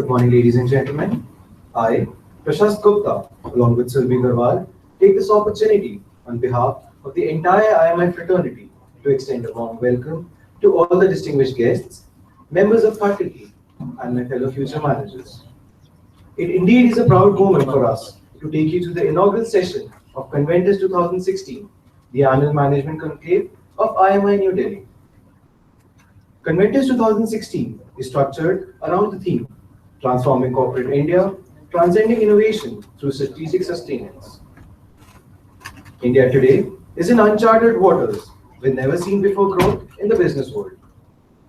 Good morning, ladies and gentlemen. I, Prashant Gupta, along with Sylvie Garwal, take this opportunity on behalf of the entire IMI fraternity to extend a warm welcome to all the distinguished guests, members of faculty, and my fellow future managers. It indeed is a proud moment for us to take you to the inaugural session of Conventus 2016, the annual management conclave of IMI New Delhi. Conventus 2016 is structured around the theme Transforming Corporate India, Transcending Innovation through Strategic Sustenance. India today is in uncharted waters with never seen before growth in the business world.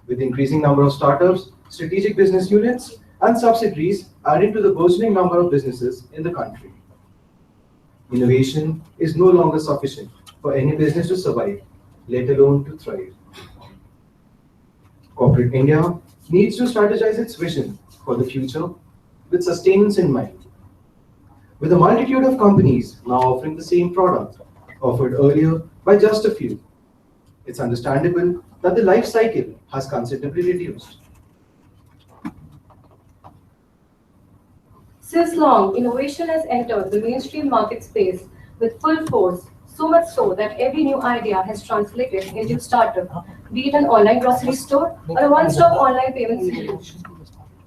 With increasing number of startups, strategic business units, and subsidiaries adding to the burgeoning number of businesses in the country. Innovation is no longer sufficient for any business to survive, let alone to thrive. Corporate India needs to strategize its vision for the future with sustenance in mind. With a multitude of companies now offering the same product offered earlier by just a few, it's understandable that the life cycle has considerably reduced. Since long, innovation has entered the mainstream market space with full force, so much so that every new idea has translated into a startup, be it an online grocery store or a one-stop online payment solution.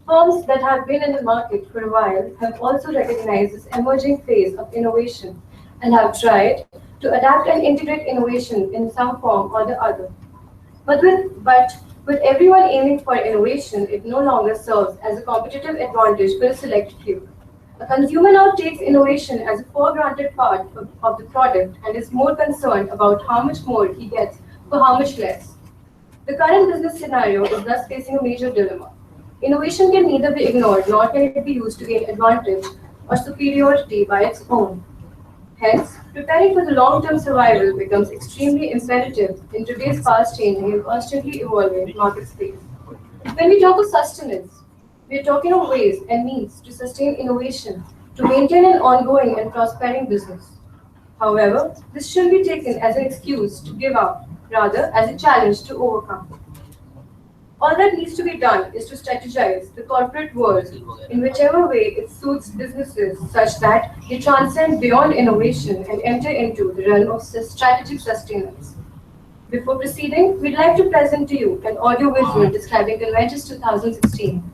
Firms that have been in the market for a while have also recognized this emerging phase of innovation and have tried to adapt and integrate innovation in some form or the other. But with everyone aiming for innovation, it no longer serves as a competitive advantage for a select few. A consumer now takes innovation as a for-granted part of the product and is more concerned about how much more he gets for how much less. The current business scenario is thus facing a major dilemma. Innovation can neither be ignored nor can it be used to gain advantage or superiority by its own. Hence, preparing for the long-term survival becomes extremely imperative in today's fast-changing and constantly evolving market space. When we talk of sustenance, we are talking of ways and means to sustain innovation, to maintain an ongoing and prospering business. However, this shouldn't be taken as an excuse to give up, rather as a challenge to overcome. All that needs to be done is to strategize the corporate world in whichever way it suits businesses such that they transcend beyond innovation and enter into the realm of strategic sustenance. Before proceeding, we'd like to present to you an audio visual describing Conventus 2016.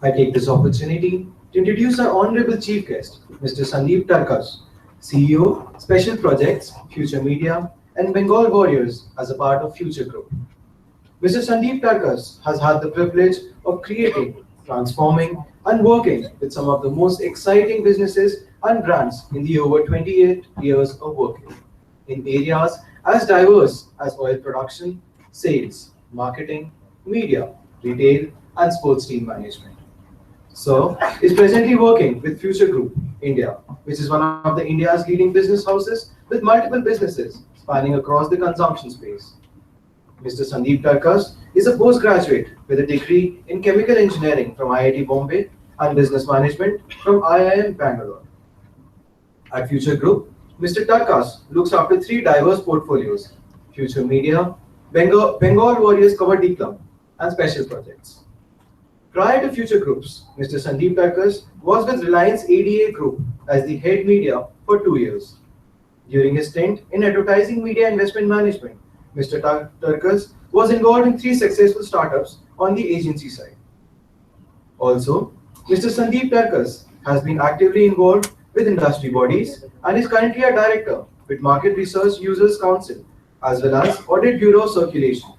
I take this opportunity to introduce our honorable chief guest, Mr. Sandeep Tarkas, CEO, Special Projects, Future Media, and Bengal Warriors as a part of Future Group. Mr. Sandeep Tarkas has had the privilege of creating, transforming, and working with some of the most exciting businesses and brands in the over 28 years of working in areas as diverse as oil production, sales, marketing, media, retail, and sports team management. So, is presently working with Future Group India, which is one of the India's leading business houses with multiple businesses spanning across the consumption space. Mr. Sandeep Tarkas is a postgraduate with a degree in chemical engineering from IIT Bombay and business management from IIM Bangalore. At Future Group, Mr. Tarkas looks after three diverse portfolios: Future Media, Bengal Warriors Kabaddi Club, and Special Projects. Prior to Future Groups, Mr. Sandeep Tarkas was with Reliance ADA Group as the head media for 2 years. During his stint in advertising media investment management, Mr. Tarkas was involved in three successful startups on the agency side. Also, Mr. Sandeep Tarkas has been actively involved with industry bodies and is currently a director with Market Research Users Council as well as Audit Bureau Circulation.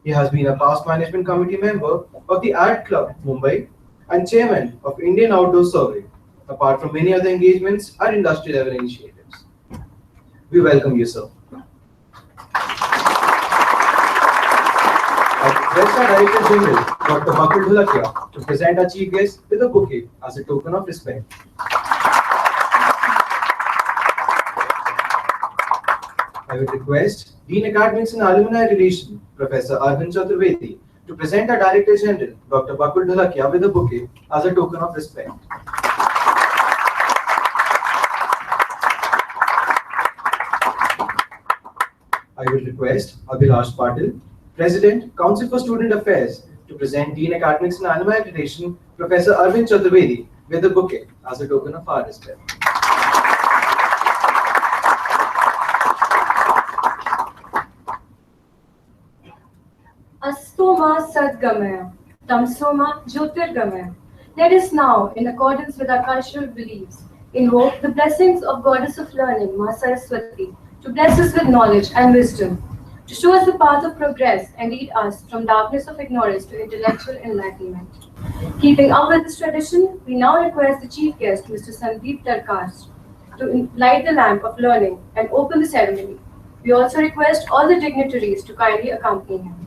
He has been a past management committee member of the Ad Club Mumbai and chairman of Indian Outdoor Survey, apart from many other engagements and industry level initiatives. We welcome you, sir. I request our Director General, Dr. Bakul Dholakia, to present our chief guest with a bouquet as a token of respect. I would request Dean Academics and Alumni Relations, Professor Arvind Chaturvedi, to present our Director General, Dr. Bakul Dholakia, with a bouquet as a token of respect. I would request Abhilash Patil, President, Council for Student Affairs, to present Dean Academics and Alumni Relations, Professor Arvind Chaturvedi, with a bouquet as a token of our respect. Astoma Sadgamaya, Tamsoma Jyotirgamaya. Let us now, in accordance with our cultural beliefs, invoke the blessings of Goddess of Learning, Ma Saraswati, to bless us with knowledge and wisdom, to show us the path of progress and lead us from darkness of ignorance to intellectual enlightenment. Keeping up with this tradition, we now request the chief guest, Mr. Sandeep Tarkas, to light the lamp of learning and open the ceremony. We also request all the dignitaries to kindly accompany him.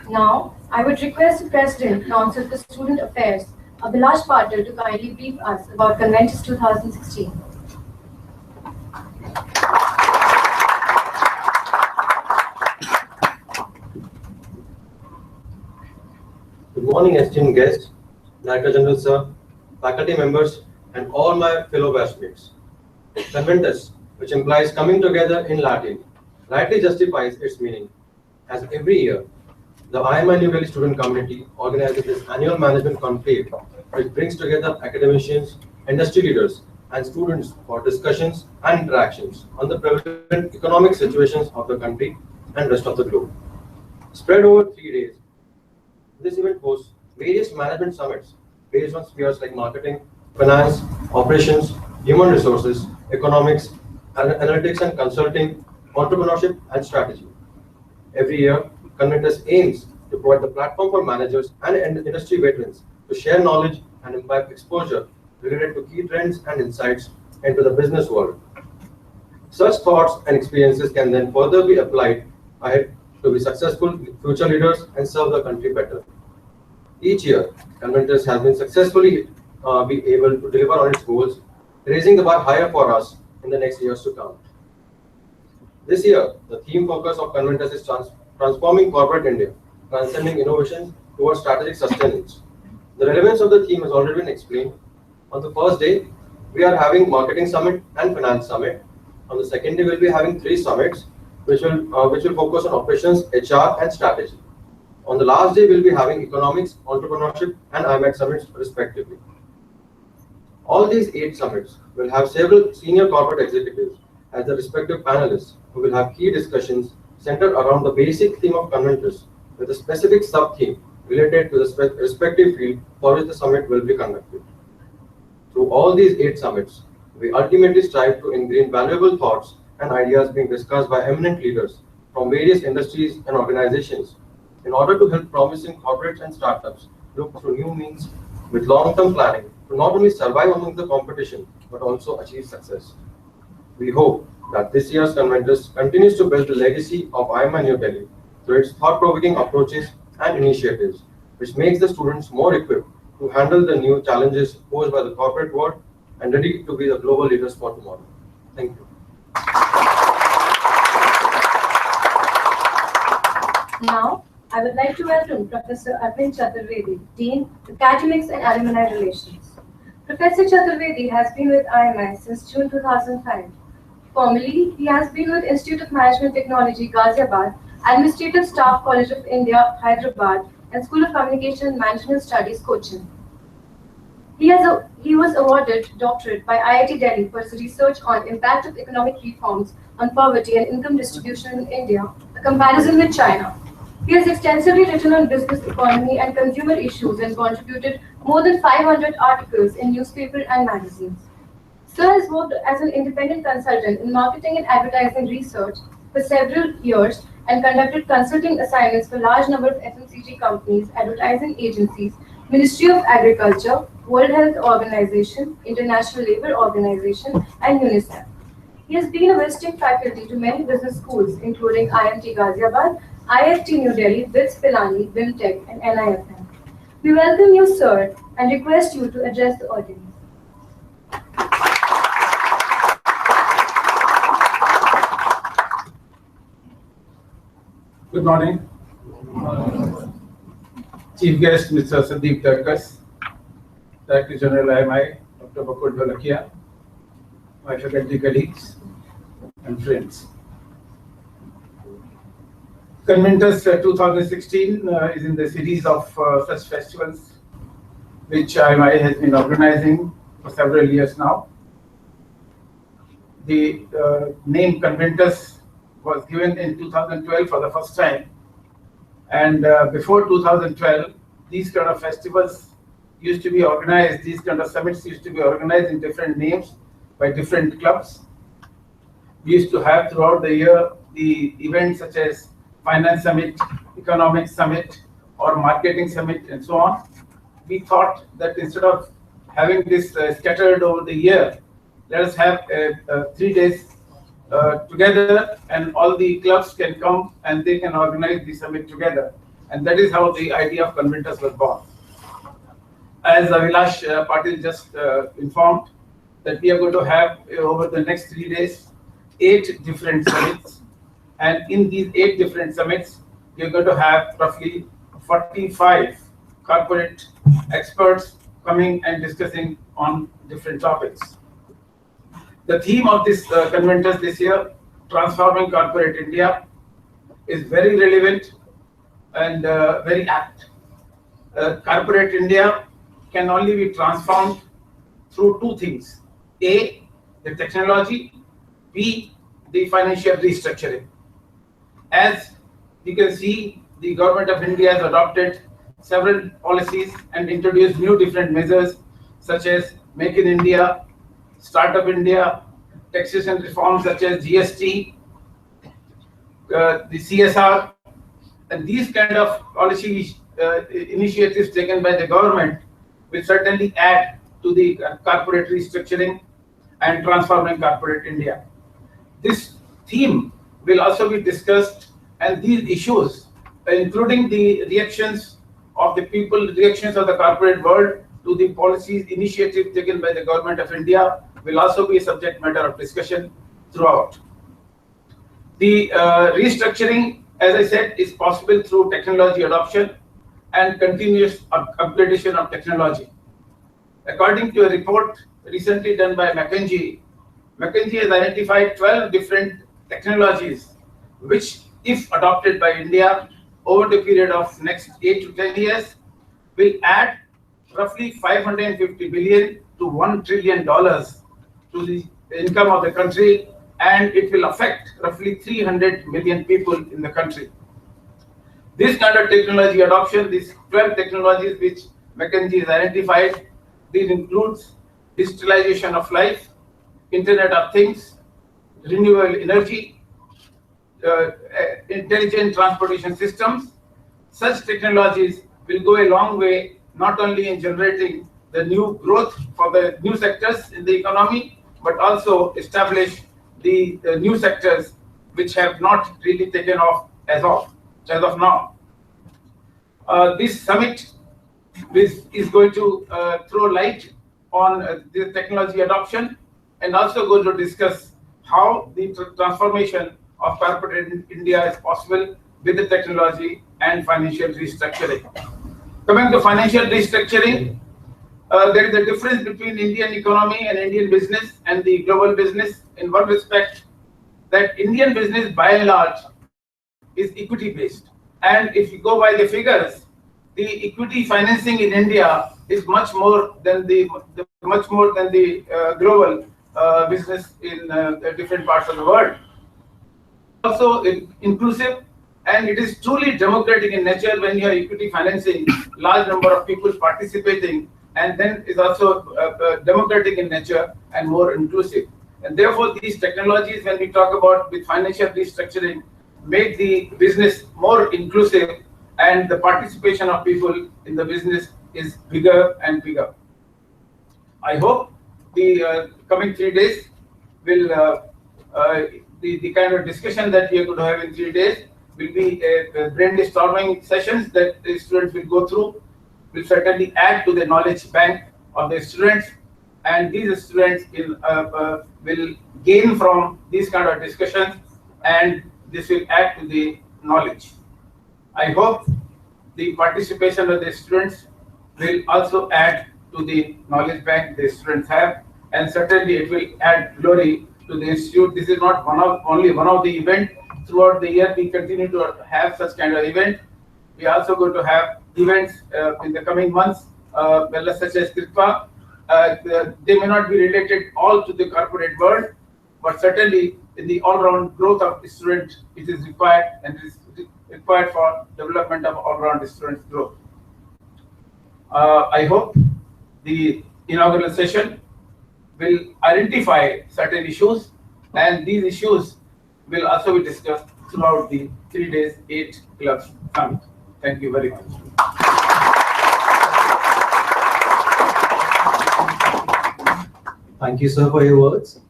Now, I would request the President, Council for Student Affairs, Abhilash Patil, to kindly brief us about Conventus 2016. Good morning, esteemed guests, Director General Sir, faculty members, and all my fellow batchmates. Conventus, which implies coming together in Latin, rightly justifies its meaning, as every year, the IMI New Delhi student community organizes this annual management conclave, which brings together academicians, industry leaders, and students for discussions and interactions on the prevalent economic situations of the country and rest of the globe. Spread over 3 days, this event hosts various management summits based on spheres like marketing, finance, operations, human resources, economics, analytics and consulting, entrepreneurship, and strategy. Every year, Conventus aims to provide the platform for managers and industry veterans to share knowledge and impact exposure related to key trends and insights into the business world. Such thoughts and experiences can then further be applied ahead to be successful future leaders and serve the country better. Each year, Conventus has been successfully be able to deliver on its goals, raising the bar higher for us in the next years to come. This year, the theme focus of Conventus is transforming corporate India, transcending innovations towards strategic sustenance. The relevance of the theme has already been explained. On the first day, we are having Marketing Summit and Finance Summit. On the second day, we'll be having 3 summits, which will focus on operations, HR, and strategy. On the last day, we'll be having Economics, Entrepreneurship, and IMAX summits, respectively. All these 8 summits will have several senior corporate executives as the respective panelists who will have key discussions centered around the basic theme of Conventus with a specific sub-theme related to the respective field for which the summit will be conducted. Through all these 8 summits, we ultimately strive to ingrain valuable thoughts and ideas being discussed by eminent leaders from various industries and organizations in order to help promising corporates and startups look through new means with long-term planning to not only survive among the competition but also achieve success. We hope that this year's Conventus continues to build the legacy of IIMI New Delhi through its thought-provoking approaches and initiatives, which makes the students more equipped to handle the new challenges posed by the corporate world and ready to be the global leaders for tomorrow. Thank you. Now, I would like to welcome Professor Arvind Chaturvedi, Dean, Academics and Alumni Relations. Professor Chaturvedi has been with IIMI since June 2005. Formerly, he has been with Institute of Management Technology, Ghaziabad, Administrative Staff College of India, Hyderabad, and School of Communication and Management Studies, Cochin. He was awarded doctorate by IIT Delhi for his research on impact of economic reforms on poverty and income distribution in India, a comparison with China. He has extensively written on business, economy, and consumer issues and contributed more than 500 articles in newspapers and magazines. Sir has worked as an independent consultant in marketing and advertising research for several years and conducted consulting assignments for a large number of FMCG companies, advertising agencies, Ministry of Agriculture, World Health Organization, International Labour Organization, and UNICEF. He has been a visiting faculty to many business schools, including IMT Ghaziabad, IFT New Delhi, BITS Pilani, BIMTech, and NIFM. We welcome you, sir, and request you to address the audience. Good morning. Chief guest, Mr. Sandeep Tarkas, Director General IMI, Dr. Bakul Dholakia, my faculty colleagues and friends. Conventus 2016 is in the series of such festivals which IMI has been organizing for several years now. The name Conventus was given in 2012 for the first time, and before 2012 these kind of festivals used to be organized, these kind of summits used to be organized in different names by different clubs. We used to have throughout the year the events such as Finance Summit, Economics Summit, or Marketing Summit, and so on. We thought that instead of having this scattered over the year, let us have 3 days together, and all the clubs can come and they can organize the summit together. And that is how the idea of Conventus was born. As Avilash Patil just informed, that we are going to have over the next 3 days 8 different summits, and in these 8 different summits we are going to have roughly 45 corporate experts coming and discussing on different topics. The theme of this Conventus this year, Transforming Corporate India, is very relevant and very apt. Corporate India can only be transformed through 2 things. A, the technology. B, the financial restructuring. As you can see, the government of India has adopted several policies and introduced new different measures such as Make in India, Startup India, taxation reforms such as GST, the CSR, and these kind of policy initiatives taken by the government will certainly add to the corporate restructuring and transforming corporate India. This theme will also be discussed, and these issues, including the reactions of the people, reactions of the corporate world to the policies initiatives taken by the government of India, will also be a subject matter of discussion throughout. The restructuring, as I said, is possible through technology adoption and continuous upgradation of technology. According to a report recently done by McKinsey has identified 12 different technologies which, if adopted by India over the period of next 8 to 10 years, will add roughly 550 billion to $1 trillion to the income of the country, and it will affect roughly 300 million people in the country. This kind of technology adoption, these 12 technologies which McKinsey has identified, these includes digitalization of life, Internet of Things, renewable energy, intelligent transportation systems. Such technologies will go a long way, not only in generating the new growth for the new sectors in the economy, but also establish the new sectors which have not really taken off as of now. This summit is going to throw light on the technology adoption, and also going to discuss how the transformation of corporate India is possible with the technology and financial restructuring. Coming to financial restructuring, there is a difference between Indian economy and Indian business and the global business in one respect, that Indian business by and large is equity based, and if you go by the figures, the equity financing in India is much more than the global business in different parts of the world. Also inclusive, and it is truly democratic in nature when you have equity financing, large number of people participating, and then is also democratic in nature and more inclusive. And therefore, these technologies, when we talk about with financial restructuring, make the business more inclusive, and the participation of people in the business is bigger and bigger. I hope the coming 3 days will the kind of discussion that we are going to have in 3 days will be a brainstorming sessions that the students will go through, will certainly add to the knowledge bank of the students, and these students will gain from these kind of discussions, and this will add to the knowledge. I hope the participation of the students will also add to the knowledge bank the students have, and certainly it will add glory to the institute. This is not only one of the event. Throughout the year, we continue to have such kind of event. We are also going to have events in the coming months, such as Kritva. They may not be related all to the corporate world, but certainly in the all-round growth of the student, it is required, and it is required for development of all-round student growth. I hope the inaugural session will identify certain issues, and these issues will also be discussed throughout the 3 days 8 clubs summit. Thank you very much. Thank you, sir, for your words.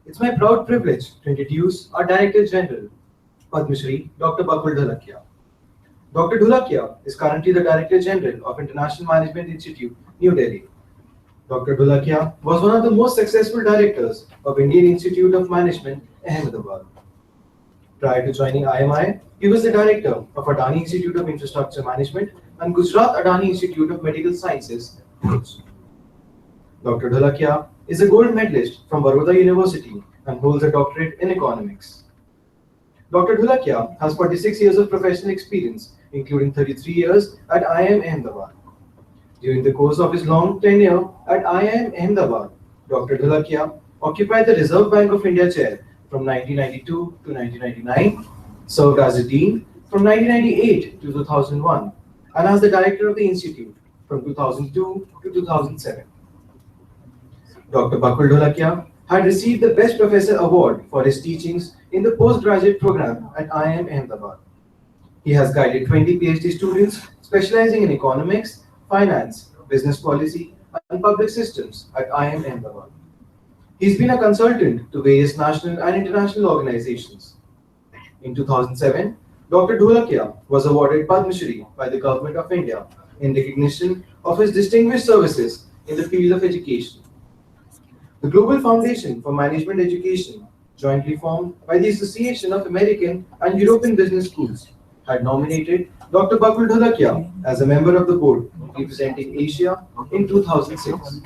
It's my proud privilege to introduce our Director General, Padma Shri, Dr. Bakul Dholakia. Dr. Dholakia is currently the Director General of International Management Institute, New Delhi. Dr. Dholakia was one of the most successful directors of Indian Institute of Management, Ahmedabad. Prior to joining IMI, he was the director of Adani Institute of Infrastructure Management and Gujarat Adani Institute of Medical Sciences. Dr. Dholakia is a gold medalist from Baroda University and holds a doctorate in economics. Dr. Dholakia has 46 years of professional experience, including 33 years at IIM Ahmedabad. During the course of his long tenure at IIM Ahmedabad, Dr. Dholakia occupied the Reserve Bank of India chair from 1992 to 1999, served as a dean from 1998 to 2001, and as the director of the institute from 2002 to 2007. Dr. Bakul Dholakia had received the Best Professor Award for his teachings in the postgraduate program at IIM Ahmedabad. He has guided 20 PhD students specializing in economics, finance, business policy, and public systems at IIM Ahmedabad. He's been a consultant to various national and international organizations. In 2007, Dr. Dholakia was awarded Padma Shri by the Government of India in recognition of his distinguished services in the field of education. The Global Foundation for Management Education, jointly formed by the Association of American and European Business Schools, had nominated Dr. Bakul Dholakia as a member of the board representing Asia in 2006.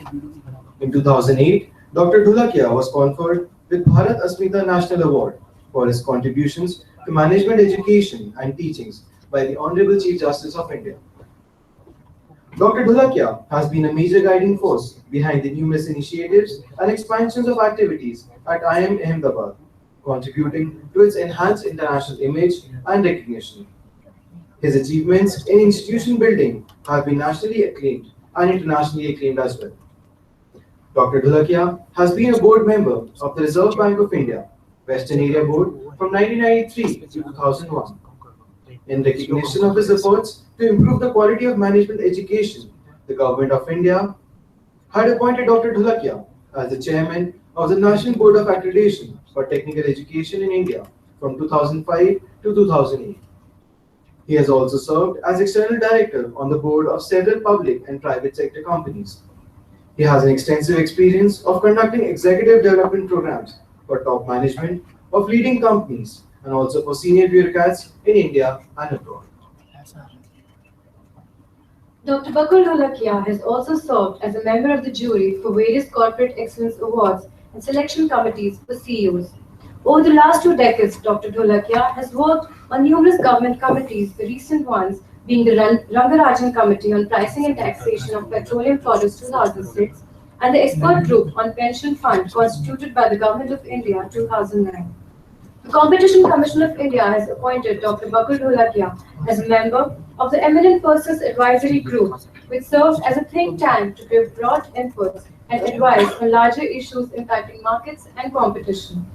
In 2008, Dr. Dholakia was conferred with Bharat Asmita National Award for his contributions to management education and teachings by the Honorable Chief Justice of India. Dr. Dholakia has been a major guiding force behind the numerous initiatives and expansions of activities at IIM Ahmedabad, contributing to its enhanced international image and recognition. His achievements in institution building have been nationally acclaimed and internationally acclaimed as well. Dr. Dholakia has been a board member of the Reserve Bank of India, Western Area Board from 1993 to 2001. In recognition of his efforts to improve the quality of management education, the Government of India had appointed Dr. Dholakia as the chairman of the National Board of Accreditation for Technical Education in India from 2005 to 2008. He has also served as external director on the board of several public and private sector companies. He has an extensive experience of conducting executive development programs for top management of leading companies and also for senior bureaucrats in India and abroad. Dr. Bakul Dholakia has also served as a member of the jury for various corporate excellence awards and selection committees for CEOs. Over the last 2 decades, Dr. Dholakia has worked on numerous government committees, the recent ones being the Rangarajan Committee on Pricing and Taxation of Petroleum Products 2006 and the Expert Group on Pension Fund constituted by the Government of India 2009. The Competition Commission of India has appointed Dr. Bakul Dholakia as a member of the Eminent Persons Advisory Group, which serves as a think tank to give broad inputs and advice on larger issues impacting markets and competition.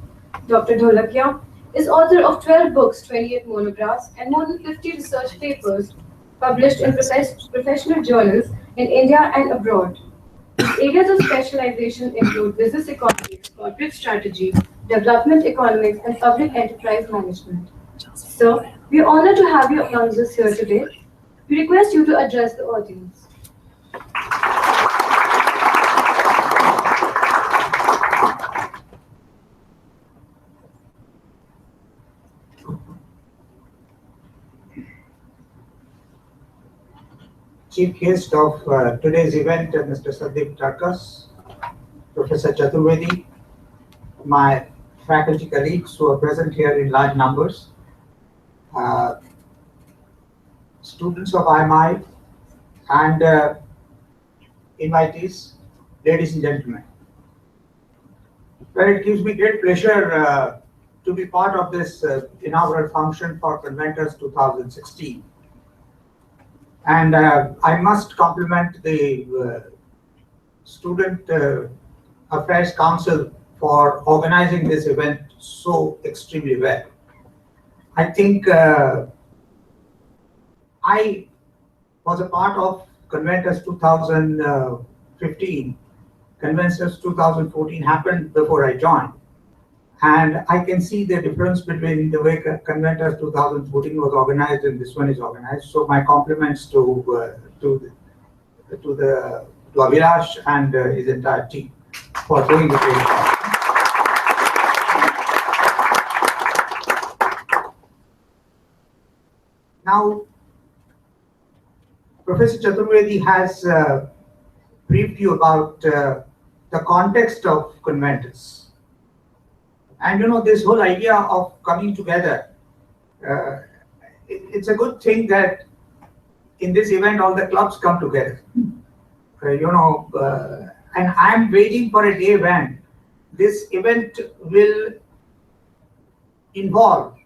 Dr. Dholakia is author of 12 books, 28 monographs, and more than 50 research papers published in professional journals in India and abroad. His areas of specialization include business economics, corporate strategy, development economics, and public enterprise management. Sir, we are honored to have you among us here today. We request you to address the audience. Chief guest of today's event, Mr. Sandeep Tarkas, Professor Chaturvedi, my faculty colleagues who are present here in large numbers, students of IMI, and invitees, ladies and gentlemen. Well, it gives me great pleasure to be part of this inaugural function for Conventus 2016. And I must compliment the Student Affairs Council for organizing this event so extremely well. I think I was a part of Conventus 2015. Conventus 2014 happened before I joined. And I can see the difference between the way Conventus 2014 was organized and this one is organized. So my compliments to Abhilash and his entire team for doing the great job. Now, Professor Chaturvedi has briefed you about the context of Conventus. And you know, this whole idea of coming together, it's a good thing that in this event all the clubs come together. And I'm waiting for a day when this event will involve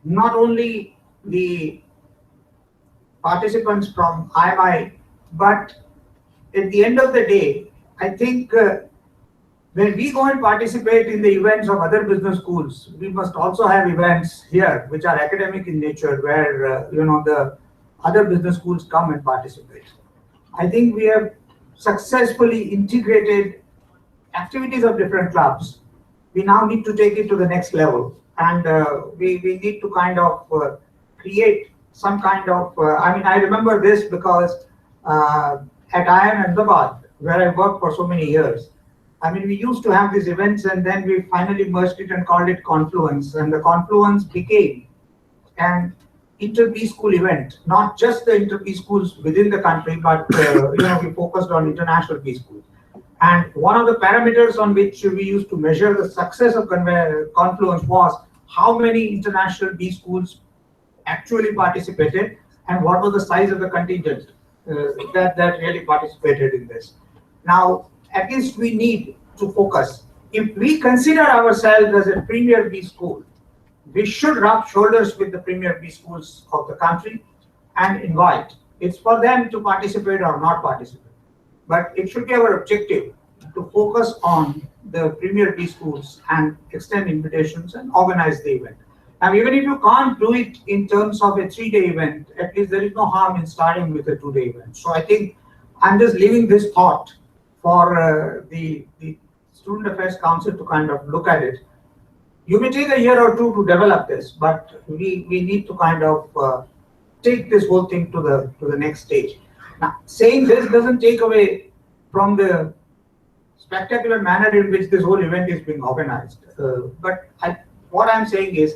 not only the participants from IMI, but at the end of the day, I think the when we go and participate in the events of other business schools, we must also have events here which are academic in nature, where the other business schools come and participate. I think we have successfully integrated activities of different clubs. We now need to take it to the next level, and we need to kind of create some kind of. I remember this because at IIM Ahmedabad, where I worked for so many years, we used to have these events, and then we finally merged it and called it Confluence, and the Confluence became an inter-B school event, not just the inter-B schools within the country, but we focused on international B schools. And one of the parameters on which we used to measure the success of Confluence was how many international B schools actually participated and what was the size of the contingent that really participated in this. Now, at least we need to focus. If we consider ourselves as a premier B school, we should rub shoulders with the premier B schools of the country and invite. It's for them to participate or not participate. But it should be our objective to focus on the premier B schools and extend invitations and organize the event. Now, even if you can't do it in terms of a 3-day event, at least there is no harm in starting with a 2-day event. So I think I'm just leaving this thought for the Student Affairs Council to kind of look at it. You may take a year or two to develop this, but we need to kind of take this whole thing to the next stage. Now, saying this doesn't take away from the spectacular manner in which this whole event is being organized. But what I'm saying is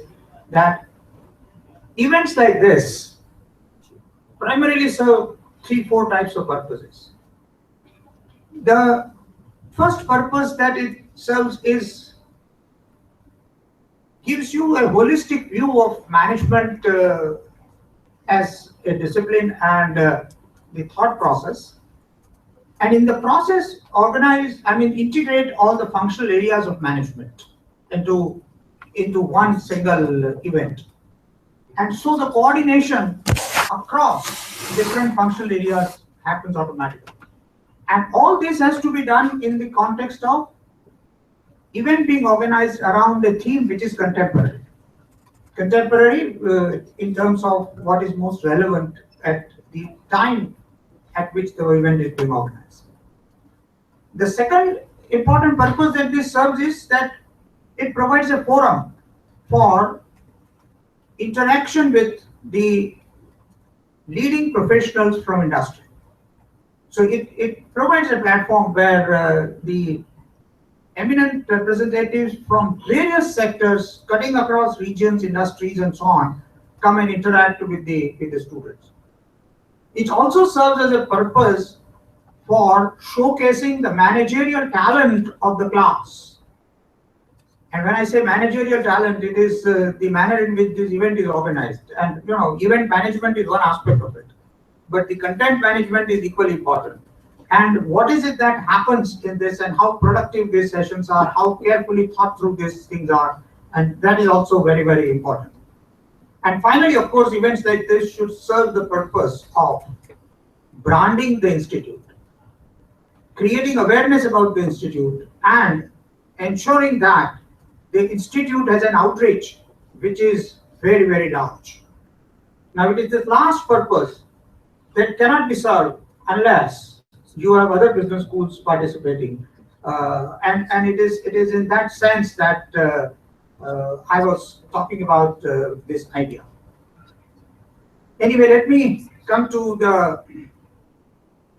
that events like this primarily serve 3-4 types of purposes. The first purpose that it serves is gives you a holistic view of management as a discipline and the thought process, and in the process integrate all the functional areas of management into one single event. And so the coordination across different functional areas happens automatically. And all this has to be done in the context of event being organized around a theme which is contemporary. Contemporary in terms of what is most relevant at the time at which the event is being organized. The second important purpose that this serves is that it provides a forum for interaction with the leading professionals from industry. So it provides a platform where the eminent representatives from various sectors cutting across regions, industries, and so on come and interact with the students. It also serves as a purpose for showcasing the managerial talent of the class. And when I say managerial talent, it is the manner in which this event is organized. And event management is one aspect of it, but the content management is equally important. And what is it that happens in this, and how productive these sessions are, how carefully thought through these things are, and that is also very, very important. And finally, of course, events like this should serve the purpose of branding the institute, creating awareness about the institute, and ensuring that the institute has an outreach which is very, very large. Now, it is this last purpose that cannot be served unless you have other business schools participating, and it is in that sense that I was talking about this idea. Anyway, let me come to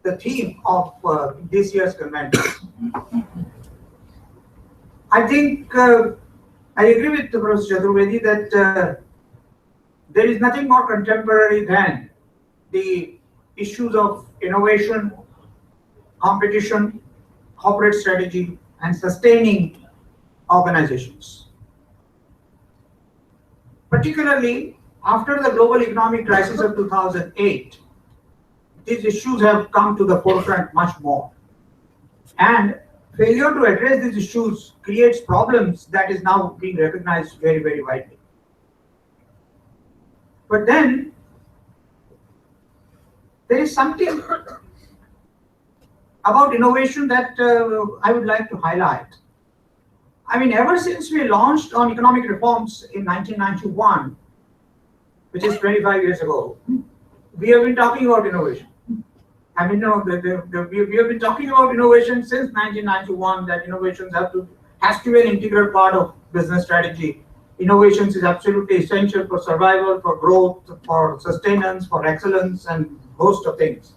the theme of this year's Conventus. I think I agree with Professor Chaturvedi that there is nothing more contemporary than the issues of innovation, competition, corporate strategy, and sustaining organizations. Particularly after the global economic crisis of 2008, these issues have come to the forefront much more. And failure to address these issues creates problems that is now being recognized very, very widely. But then there is something about innovation that I would like to highlight. I mean, ever since we launched on economic reforms in 1991, which is 25 years ago, we have been talking about innovation. I mean, we have been talking about innovation since 1991, that innovations has to be an integral part of business strategy. Innovations is absolutely essential for survival, for growth, for sustenance, for excellence, and host of things.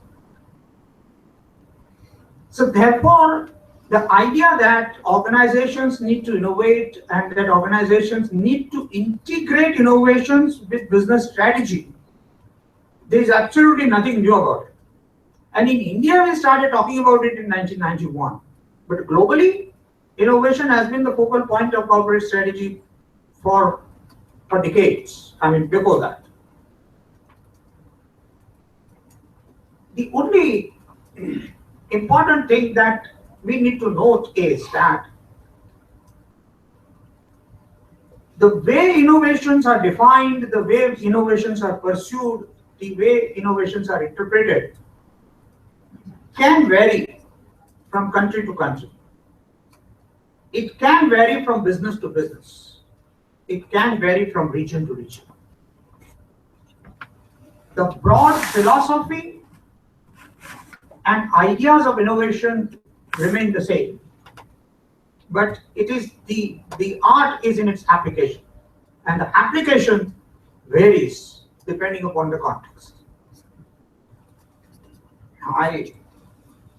So therefore, the idea that organizations need to innovate and that organizations need to integrate innovations with business strategy, there is absolutely nothing new about it. And in India, we started talking about it in 1991. But globally, innovation has been the focal point of corporate strategy for decades. I mean, before that. The only important thing that we need to note is that the way innovations are defined, the way innovations are pursued, the way innovations are interpreted can vary from country to country. It can vary from business to business. It can vary from region to region. The broad philosophy and ideas of innovation remain the same, but it is the art is in its application, and the application varies depending upon the context. I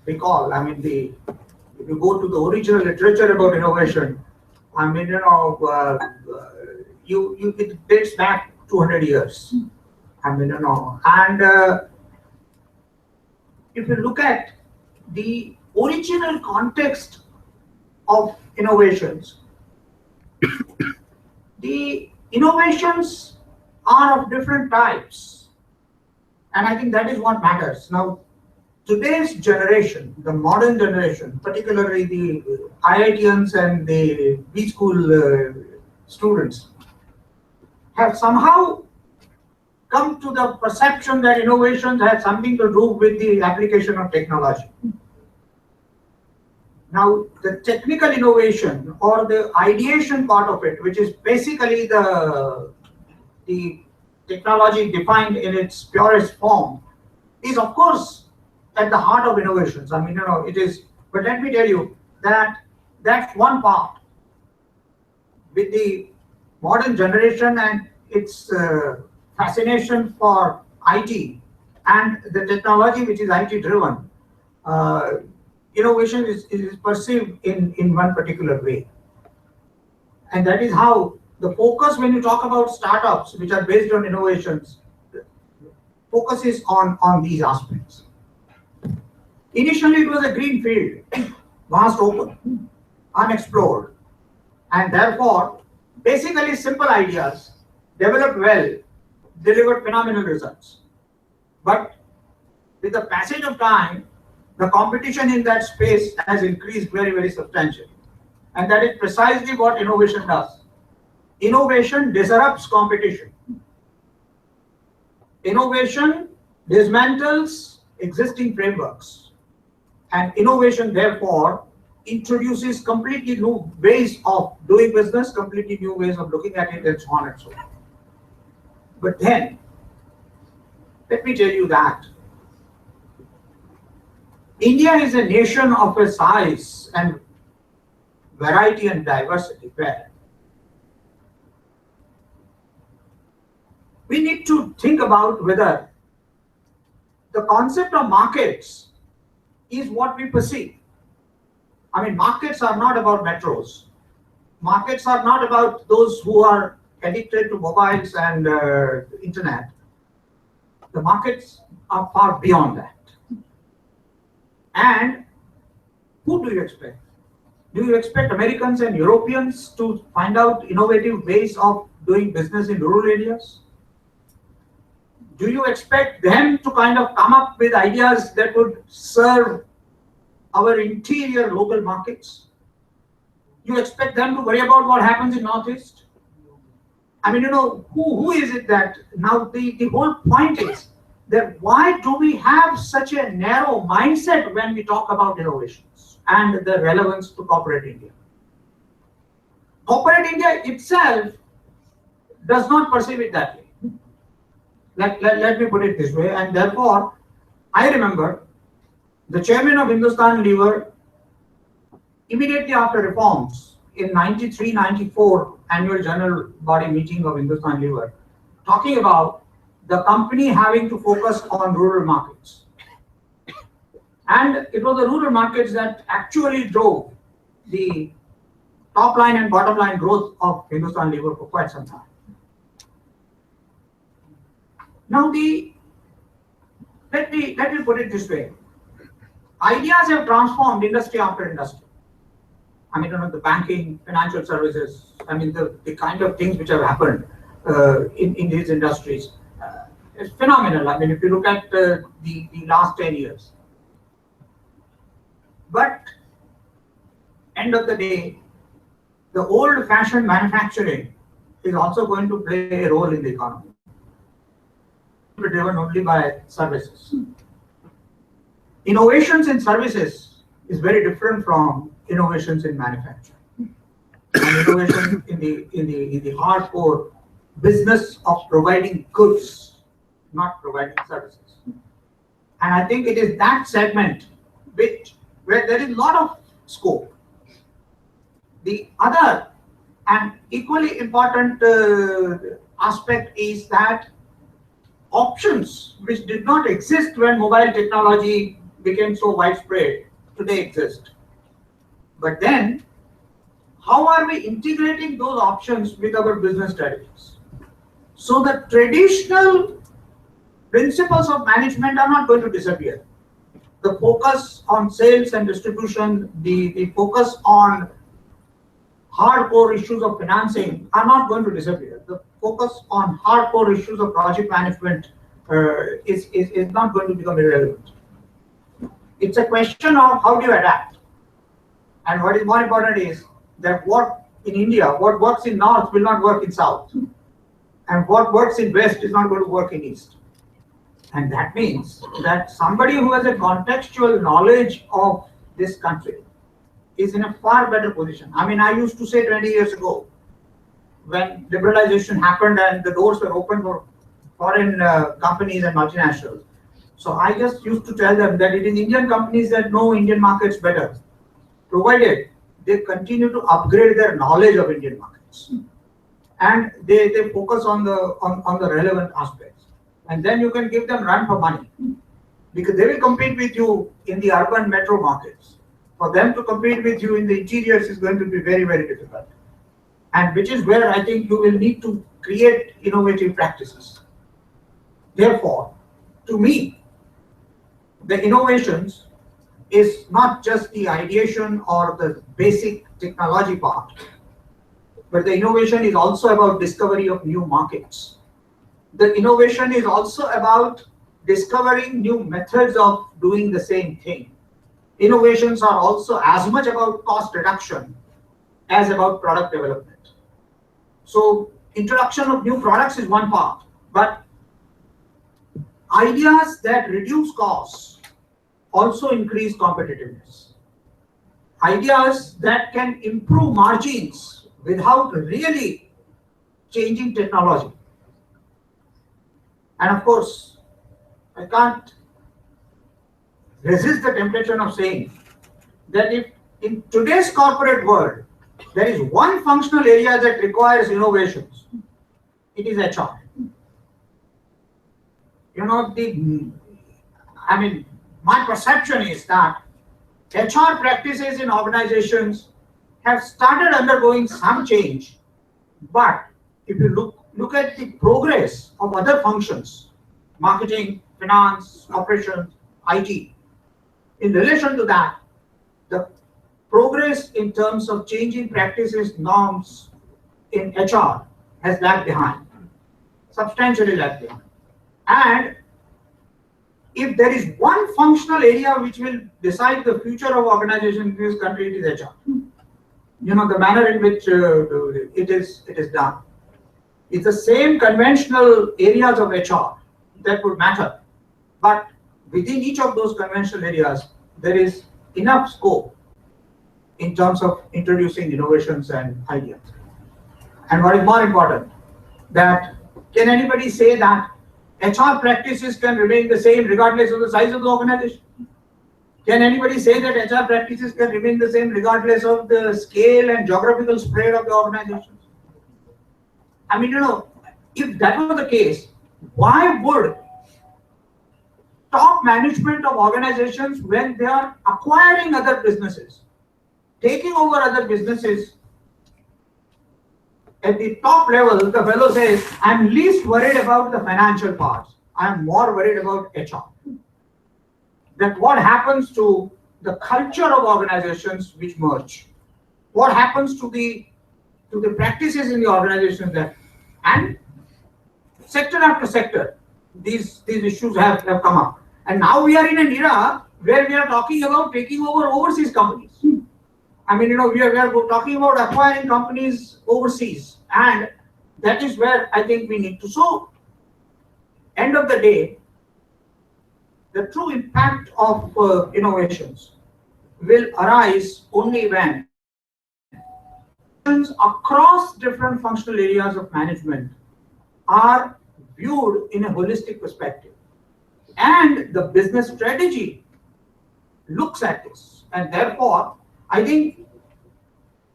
recall, I mean, if you go to the original literature about innovation, I mean, it dates back 200 years. I mean, and if you look at the original context of innovations, the innovations are of different types, and I think that is what matters. Now, today's generation, the modern generation, particularly the IITians and the B school students, have somehow come to the perception that innovations have something to do with the application of technology. Now, the technical innovation or the ideation part of it, which is basically the technology defined in its purest form, is of course at the heart of innovations. I mean, it is, but let me tell you that that's one part. With the modern generation and its fascination for IT and the technology which is IT driven, innovation is perceived in one particular way. And that is how the focus, when you talk about startups which are based on innovations, focus is on these aspects. Initially, it was a green field, vast open, unexplored, and therefore, basically simple ideas developed well, delivered phenomenal results. But with the passage of time, the competition in that space has increased very, very substantially. And that is precisely what innovation does. Innovation disrupts competition. Innovation dismantles existing frameworks. And innovation, therefore, introduces completely new ways of doing business, completely new ways of looking at it, and so on and so on. But then, let me tell you that India is a nation of a size and variety and diversity where we need to think about whether the concept of markets is what we perceive. I mean, markets are not about metros. Markets are not about those who are addicted to mobiles and internet. The markets are far beyond that. And who do you expect? Do you expect Americans and Europeans to find out innovative ways of doing business in rural areas? Do you expect them to kind of come up with ideas that would serve our interior local markets? You expect them to worry about what happens in Northeast? I mean, who is it that now the whole point is that why do we have such a narrow mindset when we talk about innovations and the relevance to corporate India? corporate India itself does not perceive it that way. Let me put it this way, and therefore, I remember the chairman of Hindustan Lever, immediately after reforms in 93-94 annual general body meeting of Hindustan Lever, talking about the company having to focus on rural markets. And it was the rural markets that actually drove the top line and bottom line growth of Hindustan Lever for quite some time. Now let me put it this way. Ideas have transformed industry after industry. I mean, the banking, financial services, I mean, the kind of things which have happened in these industries is phenomenal. I mean, if you look at the last 10 years. But end of the day, the old-fashioned manufacturing is also going to play a role in the economy, driven only by services. Innovations in services is very different from innovations in manufacturing. And innovation in the hardcore business of providing goods, not providing services. And I think it is that segment where there is a lot of scope. The other and equally important aspect is that options which did not exist when mobile technology became so widespread today exist. But then, how are we integrating those options with our business strategies? So the traditional principles of management are not going to disappear. The focus on sales and distribution, the focus on hardcore issues of financing are not going to disappear. The focus on hardcore issues of project management is not going to become irrelevant. It's a question of how do you adapt. And what is more important is that what in India, what works in North will not work in South. And what works in West is not going to work in East. And that means that somebody who has a contextual knowledge of this country is in a far better position. I mean, I used to say 20 years ago, when liberalization happened and the doors were open for foreign companies and multinationals. So I just used to tell them that it is Indian companies that know Indian markets better, provided they continue to upgrade their knowledge of Indian markets. And they focus on the relevant aspects. And then you can give them run for money, because they will compete with you in the urban metro markets. For them to compete with you in the interiors is going to be very, very difficult. And which is where I think you will need to create innovative practices. Therefore, to me, the innovations is not just the ideation or the basic technology part, but the innovation is also about discovery of new markets. The innovation is also about discovering new methods of doing the same thing. Innovations are also as much about cost reduction as about product development. So introduction of new products is one part, but ideas that reduce costs also increase competitiveness. Ideas that can improve margins without really changing technology. And of course, I can't resist the temptation of saying that if in today's corporate world, there is one functional area that requires innovations, it is HR. My perception is that HR practices in organizations have started undergoing some change, but if you look at the progress of other functions, marketing, finance, operations, IT, in relation to that, the progress in terms of changing practices, norms in HR has lagged behind, substantially lagged behind. And if there is one functional area which will decide the future of organization in this country, it is HR. The manner in which it is done. It's the same conventional areas of HR that would matter. But within each of those conventional areas, there is enough scope in terms of introducing innovations and ideas. And what is more important, that can anybody say that HR practices can remain the same regardless of the size of the organization? Can anybody say that HR practices can remain the same regardless of the scale and geographical spread of the organizations? I mean, if that was the case, why would top management of organizations, when they are acquiring other businesses, taking over other businesses, at the top level, the fellow says, I'm least worried about the financial parts. I'm more worried about HR. That what happens to the culture of organizations which merge? What happens to the practices in the organizations there? And sector after sector, these issues have come up. And now we are in an era where we are talking about taking over overseas companies. I mean, we are talking about acquiring companies overseas, and that is where I think we need to. So, end of the day, the true impact of innovations will arise only when across different functional areas of management are viewed in a holistic perspective, and the business strategy looks at this, and therefore I think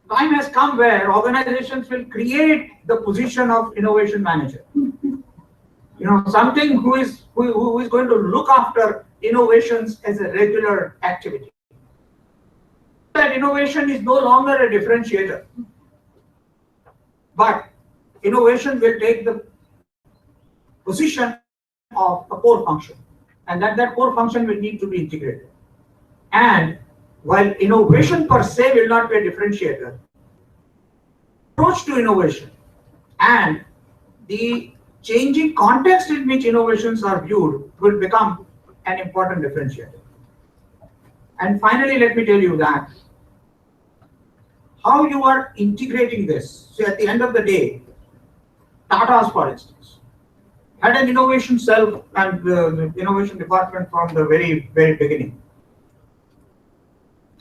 time has come where organizations will create the position of innovation manager. Something who is going to look after innovations as a regular activity. That innovation is no longer a differentiator, but innovation will take the position of a core function, and that core function will need to be integrated. And while innovation per se will not be a differentiator, approach to innovation and the changing context in which innovations are viewed will become an important differentiator. And finally, let me tell you that how you are integrating this. So at the end of the day, Tata's, for instance, had an innovation cell and the innovation department from the very, very beginning.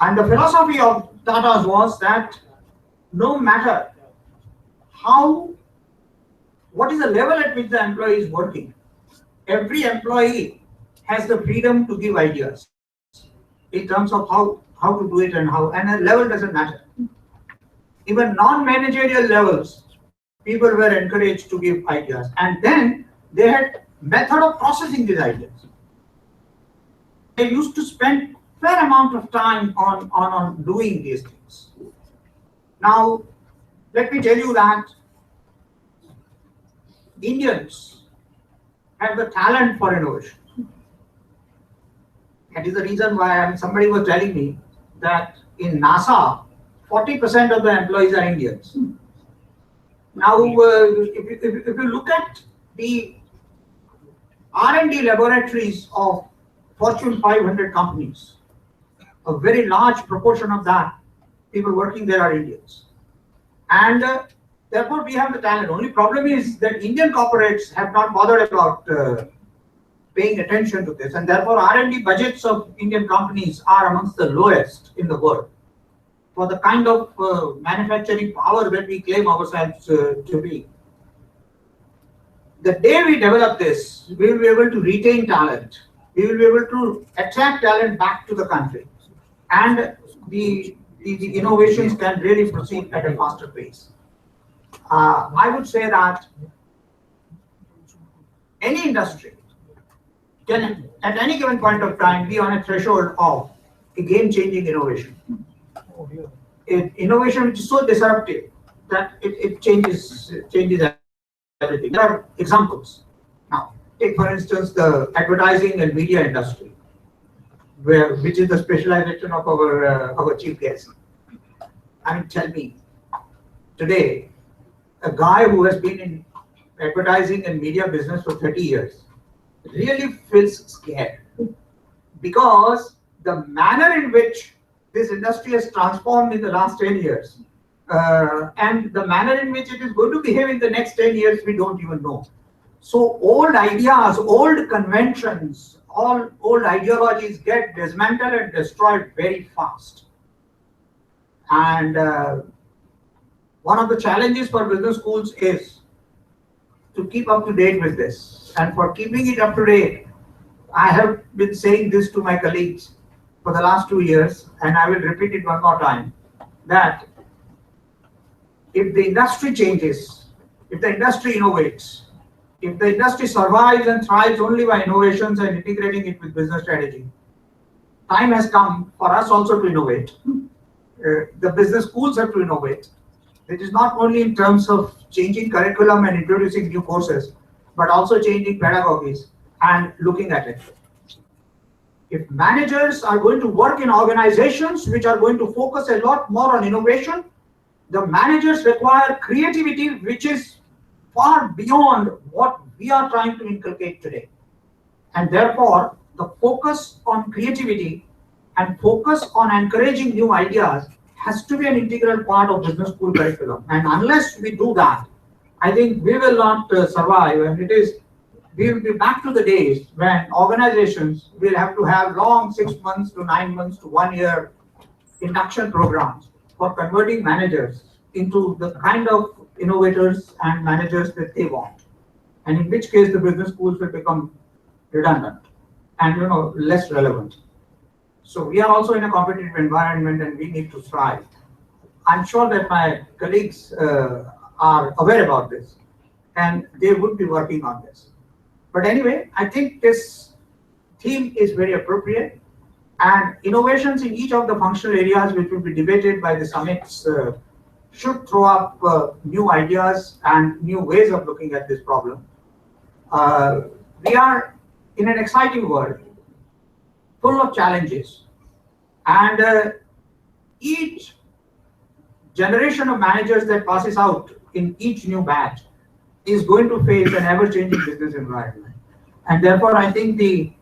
And the philosophy of Tata's was that no matter what is the level at which the employee is working, every employee has the freedom to give ideas in terms of how to do it and a level doesn't matter. Even non-managerial levels, people were encouraged to give ideas, and then they had method of processing these ideas. They used to spend fair amount of time on doing these things. Now, let me tell you that Indians have the talent for innovation. That is the reason why somebody was telling me that in NASA, 40% of the employees are Indians. Now, if you look at the R&D laboratories of Fortune 500 companies, a very large proportion of that, people working there are Indians. And therefore, we have the talent. Only problem is that Indian corporates have not bothered about paying attention to this. And therefore, R&D budgets of Indian companies are amongst the lowest in the world for the kind of manufacturing power that we claim ourselves to be. The day we develop this, we will be able to retain talent. We will be able to attract talent back to the country. And the innovations can really proceed at a faster pace. I would say that any industry can, at any given point of time, be on a threshold of a game-changing innovation. Innovation which is so disruptive that it changes everything. There are examples. Now, take for instance the advertising and media industry, which is the specialization of our chief guest. I mean, tell me, today, a guy who has been in advertising and media business for 30 years really feels scared, because the manner in which this industry has transformed in the last 10 years and the manner in which it is going to behave in the next 10 years, we don't even know. So old ideas, old conventions, all old ideologies get dismantled and destroyed very fast. And One of the challenges for business schools is to keep up to date with this. And for keeping it up to date, I have been saying this to my colleagues for the last 2 years, and I will repeat it one more time, that if the industry changes, if the industry innovates, if the industry survives and thrives only by innovations and integrating it with business strategy, time has come for us also to innovate. The business schools have to innovate. It is not only in terms of changing curriculum and introducing new courses, but also changing pedagogies and looking at it. If managers are going to work in organizations which are going to focus a lot more on innovation, the managers require creativity which is far beyond what we are trying to inculcate today. And therefore, the focus on creativity and focus on encouraging new ideas has to be an integral part of business school curriculum. And unless we do that, I think we will not survive. And we will be back to the days when organizations will have to have long 6 months to 9 months to 1 year induction programs for converting managers into the kind of innovators and managers that they want. And in which case the business schools will become redundant and less relevant. So we are also in a competitive environment and we need to strive. I'm sure that my colleagues are aware about this and they would be working on this. But anyway, I think this theme is very appropriate, and innovations in each of the functional areas which will be debated by the summits should throw up new ideas and new ways of looking at this problem. We are in an exciting world, full of challenges, and each generation of managers that passes out in each new batch is going to face an ever-changing business environment. And therefore, I think the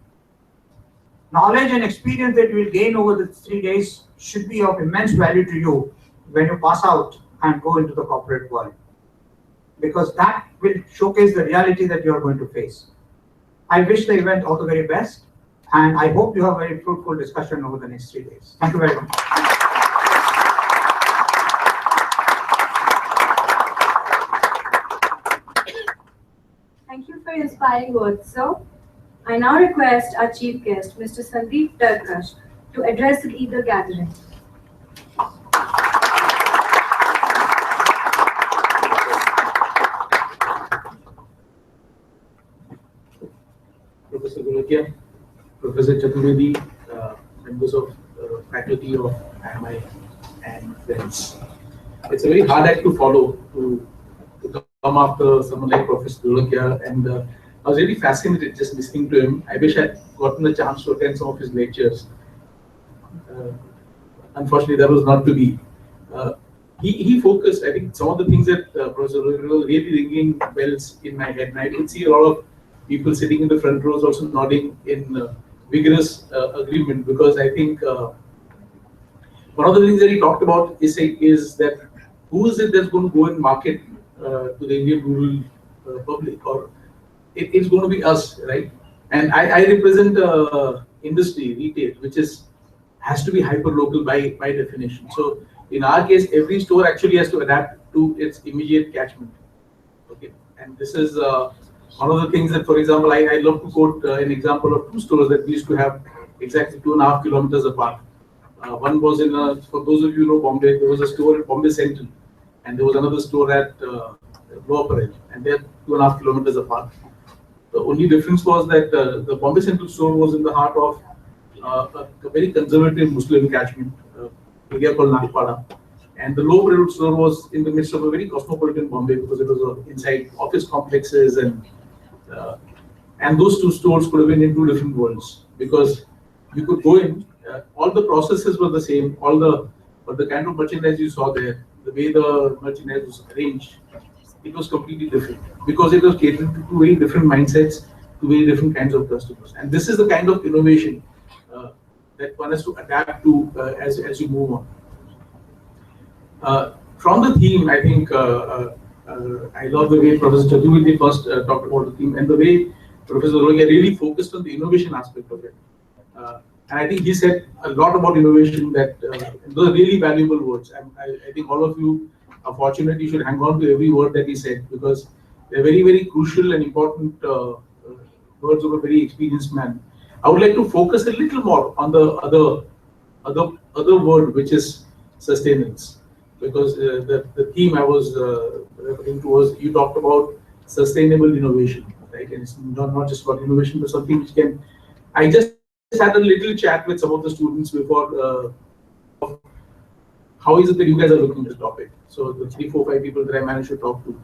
knowledge and experience that you will gain over the 3 days should be of immense value to you when you pass out and go into the corporate world, because that will showcase the reality that you are going to face. I wish the event all the very best, and I hope you have a very fruitful discussion over the next 3 days. Thank you very much. Thank you for your inspiring words, sir. I now request our chief guest, Mr. Sandeep Tarkash, to address the leader gathering. Professor Gulakia, Professor Chaturvedi, members of faculty of IMI and friends. It's a very hard act to follow to come after someone like Professor Gulakia, and I was really fascinated just listening to him. I wish I'd gotten the chance to attend some of his lectures. Unfortunately, that was not to be. He focused, I think, some of the things that Professor Gulakia was really ringing bells in my head, and I could see a lot of people sitting in the front rows also nodding in vigorous agreement, because I think one of the things that he talked about is that who is it that's going to go and market to the Indian rural public, or it's going to be us, right? And I represent industry, retail, which has to be hyper local by definition. So in our case, every store actually has to adapt to its immediate catchment. Okay, and this is one of the things that, for example, I love to quote an example of 2 stores that we used to have exactly 2.5 kilometers apart. One was in, for those of you who know Bombay, there was a store at Bombay Central, and there was another store at Lower Parel, and they're 2.5 kilometers apart. The only difference was that the Bombay Central store was in the heart of a very conservative Muslim catchment area called Nagpada. And the Lower Parel store was in the midst of a very cosmopolitan Bombay, because it was inside office complexes, and those 2 stores could have been in 2 different worlds, because you could go in, all the processes were the same, but the kind of merchandise you saw there, the way the merchandise was arranged, it was completely different, because it was catered to 2 very different mindsets, 2 very different kinds of customers. And this is the kind of innovation that one has to adapt to as you move on. From the theme, I think I love the way Professor Chaturvedi first talked about the theme, and the way Professor Roya really focused on the innovation aspect of it. And I think he said a lot about innovation, that those are really valuable words. I think all of you fortunately should hang on to every word that he said, because they're very, very crucial and important words of a very experienced man. I would like to focus a little more on the other word, which is sustenance, because the theme I was referring to was, you talked about sustainable innovation, right? And it's not just about innovation, but something which can. I just had a little chat with some of the students before. How is it that you guys are looking at this topic? So the 3, 4, 5 people that I managed to talk to,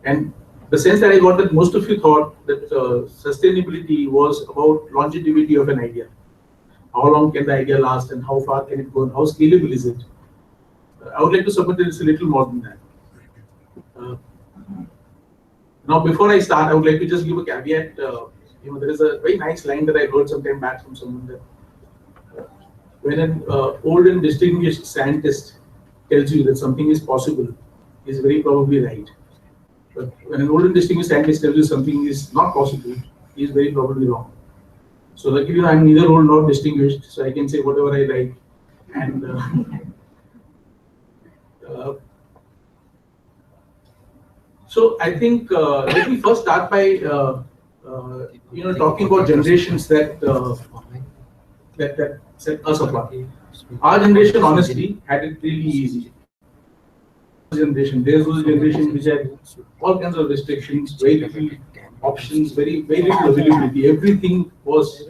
and the sense that I got that most of you thought that sustainability was about longevity of an idea. How long can the idea last, and how far can it go, and how scalable is it? I would like to submit that it's a little more than that. Now, before I start, I would like to just give a caveat. There is a very nice line that I heard some time back from someone that when an old and distinguished scientist tells you that something is possible, is very probably right. But when an old and distinguished scientist tells you something is not possible, he is very probably wrong. So luckily, I'm neither old nor distinguished, so I can say whatever I like. And so I think let me first start by talking about generations that set us apart. Our generation, honestly, had it really easy. There was a generation which had all kinds of restrictions, very little options, very little availability. Everything was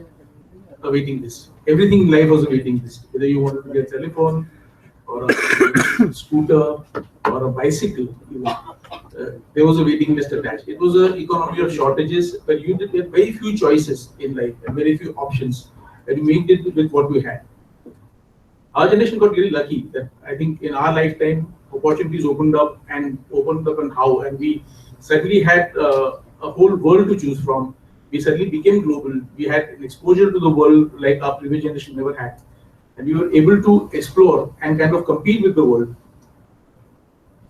a waiting list. Everything in life was a waiting list. Whether you wanted to get a telephone, or a scooter, or a bicycle, there was a waiting list attached. It was an economy of shortages, but you did get very few choices in life and very few options, and you made it with what we had. Our generation got really lucky that I think in our lifetime, opportunities opened up and how, and we suddenly had a whole world to choose from. We suddenly became global. We had an exposure to the world like our previous generation never had. And we were able to explore and kind of compete with the world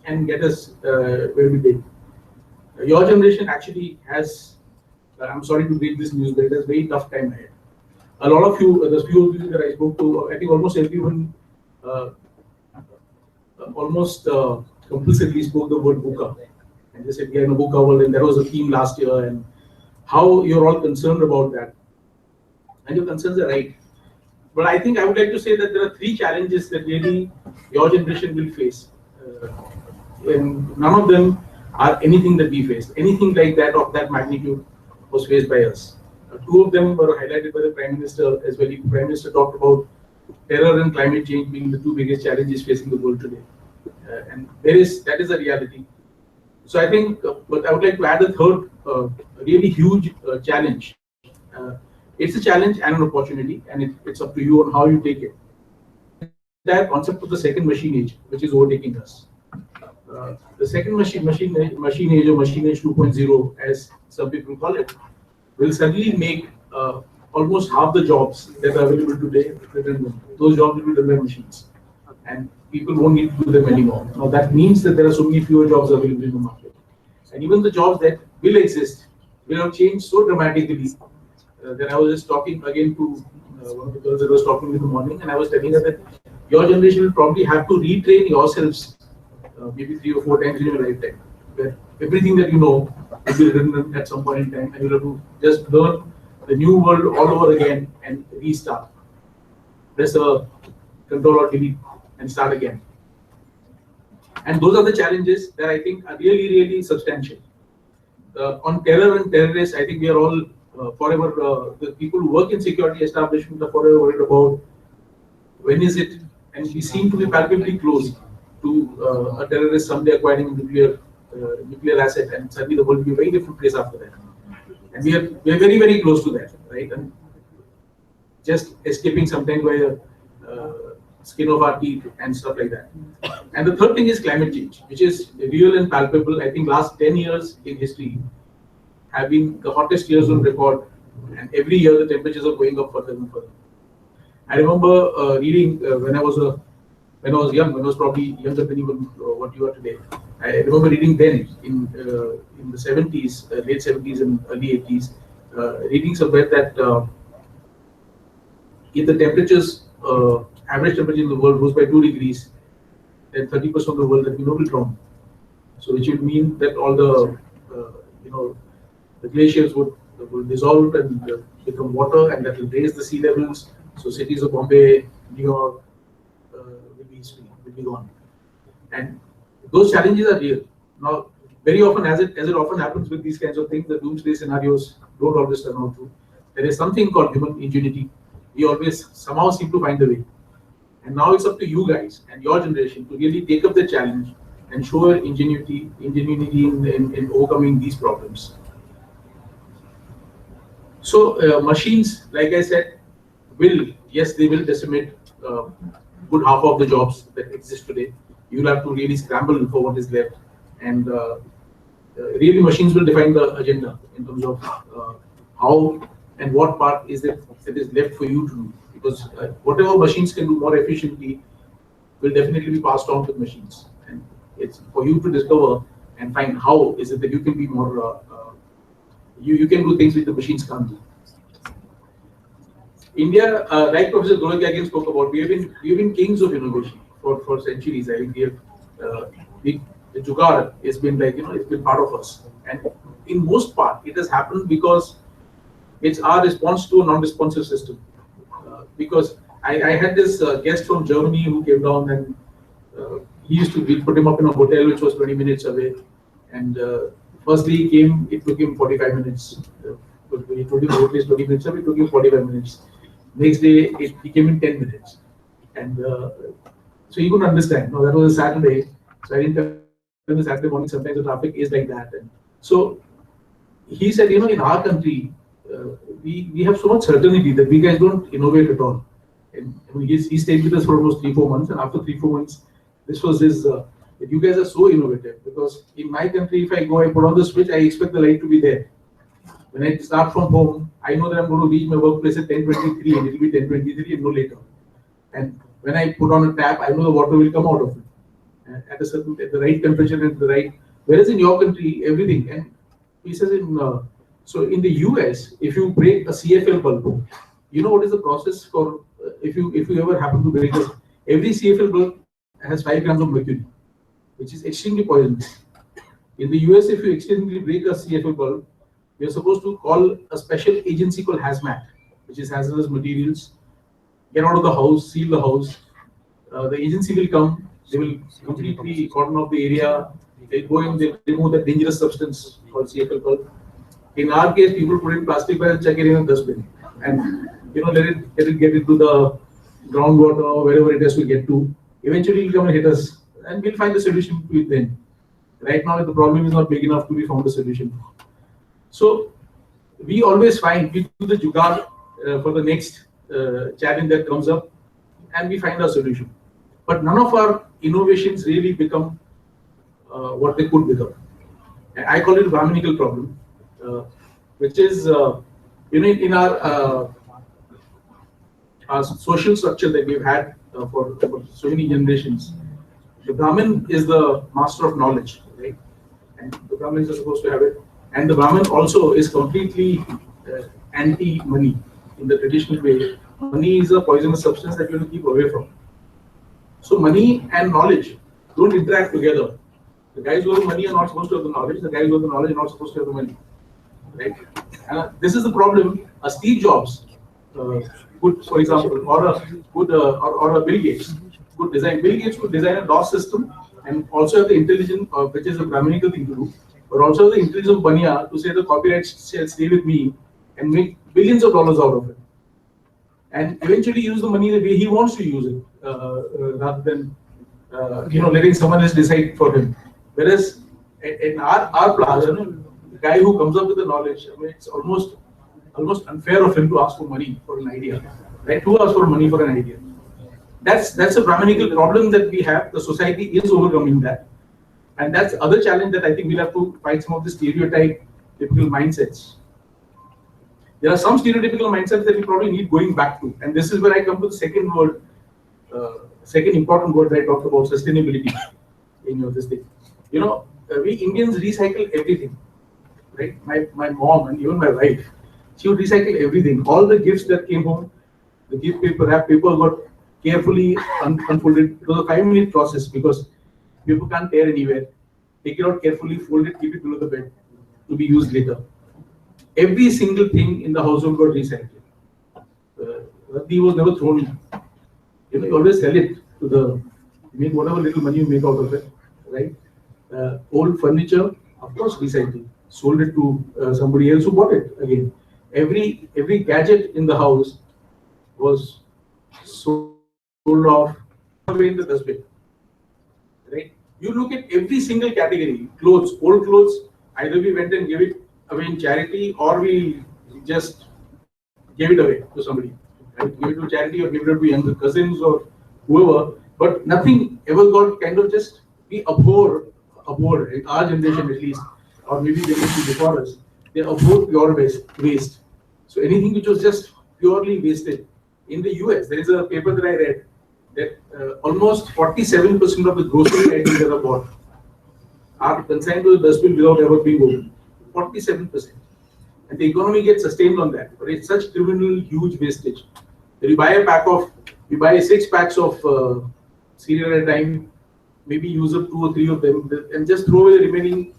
and get us where we did. Your generation actually has, I'm sorry to break this news, but it has a very tough time ahead. A lot of you, there's few of you that I spoke to, I think almost everyone compulsively spoke the word VUCA. And they said, we are in a VUCA world, and that was a theme last year, and how you're all concerned about that. And your concerns are right. But I think I would like to say that there are 3 challenges that really your generation will face. And none of them are anything that we faced. Anything like that of that magnitude was faced by us. 2 of them were highlighted by the Prime Minister as well. The Prime Minister talked about terror and climate change being the 2 biggest challenges facing the world today. And that is a reality. So I think, but I would like to add a third really huge challenge. It's a challenge and an opportunity, and it's up to you on how you take it. That concept of the second machine age, which is overtaking us. The second machine age, or machine age 2.0, as some people call it, will suddenly make almost half the jobs that are available today redundant. Those jobs will be done by machines, and people won't need to do them anymore. Now that means that there are so many fewer jobs available in the market, and even the jobs that will exist will have changed so dramatically that I was just talking again to one of the girls that I was talking in the morning, and I was telling her that your generation will probably have to retrain yourselves maybe 3 or 4 times in your lifetime, where everything that you know will be redundant at some point in time, and you'll have to just learn the new world all over again and restart. Press a control or delete and start again. And those are the challenges that I think are really, really substantial. On terror and terrorists, I think we are all forever, the people who work in security establishment are forever worried about when is it, and we seem to be palpably close to a terrorist someday acquiring a nuclear asset, and suddenly the world will be a very different place after that. And we are very, very close to that, right? And just escaping sometimes by the skin of our teeth and stuff like that. And the third thing is climate change, which is real and palpable. I think last 10 years in history have been the hottest years on record, and every year the temperatures are going up further and further. I remember reading when I was young, when I was probably younger than even what you are today. I remember reading then in the 70s, late 70s and early 80s, reading somewhere that if the temperatures, average temperature in the world rose by 2 degrees, and 30% of the world that we know will drown. So which would mean that all the the glaciers would dissolve and become water, and that will raise the sea levels. So cities of Bombay, New York will be gone. And those challenges are real. Now, very often, as it often happens with these kinds of things, the doomsday scenarios don't always turn out true. There is something called human ingenuity. We always somehow seem to find a way. And now it's up to you guys and your generation to really take up the challenge and show your ingenuity in overcoming these problems. So machines, like I said, they will decimate good half of the jobs that exist today. You'll have to really scramble for what is left, and really machines will define the agenda in terms of how and what part is that is left for you to do. Because whatever machines can do more efficiently will definitely be passed on to the machines, and it's for you to discover and find how is it that you can be more you can do things which the machines can't do. India, like Professor Gorakhia again spoke about, we have been kings of innovation for centuries. I think the jugaad has been it's been part of us, and in most part it has happened because it's our response to a non-responsive system. Because I had this guest from Germany who came down, and we put him up in a hotel which was 20 minutes away, and firstly he came, it took him 45 minutes. We told him hotel is 20 minutes away, it took him 45 minutes. Next day he came in 10 minutes, and so he couldn't understand. No, that was a Saturday, so I didn't tell him the Saturday morning sometimes the traffic is like that. And so he said, in our country, we have so much certainty that we guys don't innovate at all. And he stayed with us for almost 3-4 months, and after 3-4 months, this was his. You guys are so innovative, because in my country, if I go, I put on the switch, I expect the light to be there. When I start from home, I know that I'm going to reach my workplace at 10:23, and it will be 10:23 and no later. And when I put on a tap, I know the water will come out of it at the right temperature and at the right. Whereas in your country, everything. And he says so in the US, if you break a CFL bulb, you know what is the process for if you ever happen to break every CFL bulb has 5 grams of mercury, which is extremely poisonous. In the US, if you accidentally break a CFL bulb, you're supposed to call a special agency called hazmat, which is hazardous materials. Get out of the house, seal the house. The agency will come. They will completely cordon off the area. They go in, they remove that dangerous substance called CFL bulb. In our case, people put in plastic bag and chuck it in a dustbin, and let it get into the groundwater or wherever it has to get to. Eventually, it will come and hit us, and we'll find the solution to it then. Right now, the problem is not big enough to be found a solution. So we always we do the jugaad for the next challenge that comes up, and we find our solution. But none of our innovations really become what they could become. And I call it a Brahminical problem, which is in our social structure that we've had for so many generations. The Brahmin is the master of knowledge, right? And the Brahmins are supposed to have it. And the Brahmin also is completely anti-money in the traditional way. Money is a poisonous substance that you have to keep away from. So money and knowledge don't interact together. The guys who have money are not supposed to have the knowledge. The guys who have the knowledge are not supposed to have the money. Right? And this is the problem. A Steve Jobs, for example, or a Bill Gates could design. Bill Gates could design a DOS system and also have the intelligence, which is a Brahminical thing to do, but also the intelligence of Bania to say the copyright shall stay with me and make billions of dollars out of it, and eventually use the money the way he wants to use it, rather than letting someone else decide for him. Whereas in our plaza, the guy who comes up with the knowledge, it's almost unfair of him to ask for money for an idea. Right? Who asks for money for an idea? That's a Brahminical problem that we have. The society is overcoming that. And that's the other challenge that I think we'll have to fight some of the typical mindsets. There are some stereotypical mindsets that we probably need going back to. And this is where I come to the second word, second important word that I talked about, sustainability in this thing. We Indians recycle everything, right? My mom and even my wife, she would recycle everything. All the gifts that came home, the gift paper, wrap paper got carefully unfolded. It was a 5-minute process because paper can't tear anywhere. Take it out carefully, fold it, keep it below the bed to be used later. Every single thing in the household got recycled. Rati was never thrown. You always sell it to the, make whatever little money you make out of it, right? Old furniture, of course, recycled. Sold it to somebody else who bought it again. Every gadget in the house was sold off away in the dustbin, right? You look at every single category, clothes, old clothes, either we went and gave it away in charity or we just gave it away to somebody, right? Give it to charity or give it to younger cousins or whoever, but nothing ever got kind of just, we abhor, in our generation at least, or maybe generation before us, they abhor pure waste. So anything which was just purely wasted. In the US, there is a paper that I read that almost 47% of the grocery items that are bought are consigned to the dustbin without ever being opened. 47%. And the economy gets sustained on that. But it's such criminal, huge wastage. That you buy 6 packs of cereal at a time, maybe use up 2 or 3 of them, and just throw away the remaining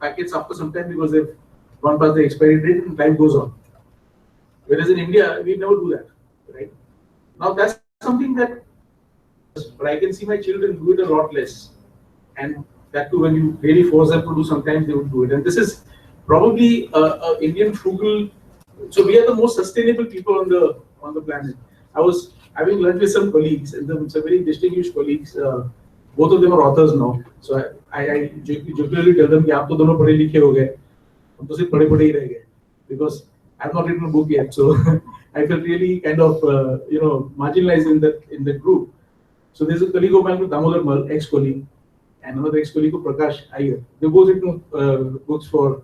packets after some time because they've gone past the expiry date and time goes on. Whereas in India, we never do that, right? Now that's something that, but I can see my children do it a lot less. And that too, when you really force them to do, sometimes they would do it. And this is probably Indian frugal. So we are the most sustainable people on the planet. I was having lunch with some colleagues, and some very distinguished colleagues. Both of them are authors now. So I jokingly tell them, "आप तो दोनों पढ़े लिखे हो गए, हम तो सिर्फ पढ़े ही रह गए," because I've not written a book yet. So I felt really kind of marginalized in that group. So there's a colleague of mine, Damodar Mal, ex-colleague, and another ex-colleague, Prakash Iyer. They both written books for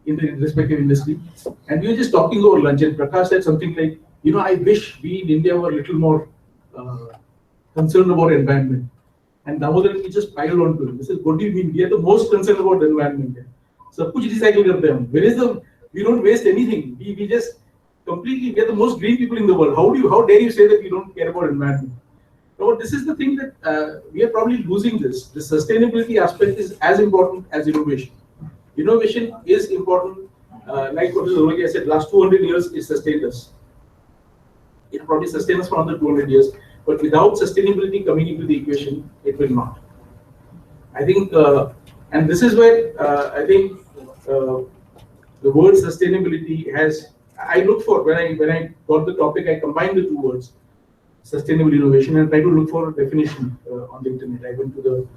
in the respective industry. And we were just talking over lunch, and Prakash said something like, I wish we in India were a little more concerned about environment. And Damodar just piled on to him. He says, what do you mean? We are the most concerned about the environment. So kuch recycle karte hain. Where is we don't waste anything. We just completely, we are the most green people in the world. How dare you say that we don't care about environment? So this is the thing that we are probably losing this. The sustainability aspect is as important as innovation. Innovation is important. Like what I said, last 200 years it sustained us. It probably sustained us for another 200 years. But without sustainability coming into the equation, it will not. I think, and this is where I think the word sustainability has. I look for when I got the topic, I combined the 2 words, sustainable innovation, and try to look for a definition on the internet. I went to the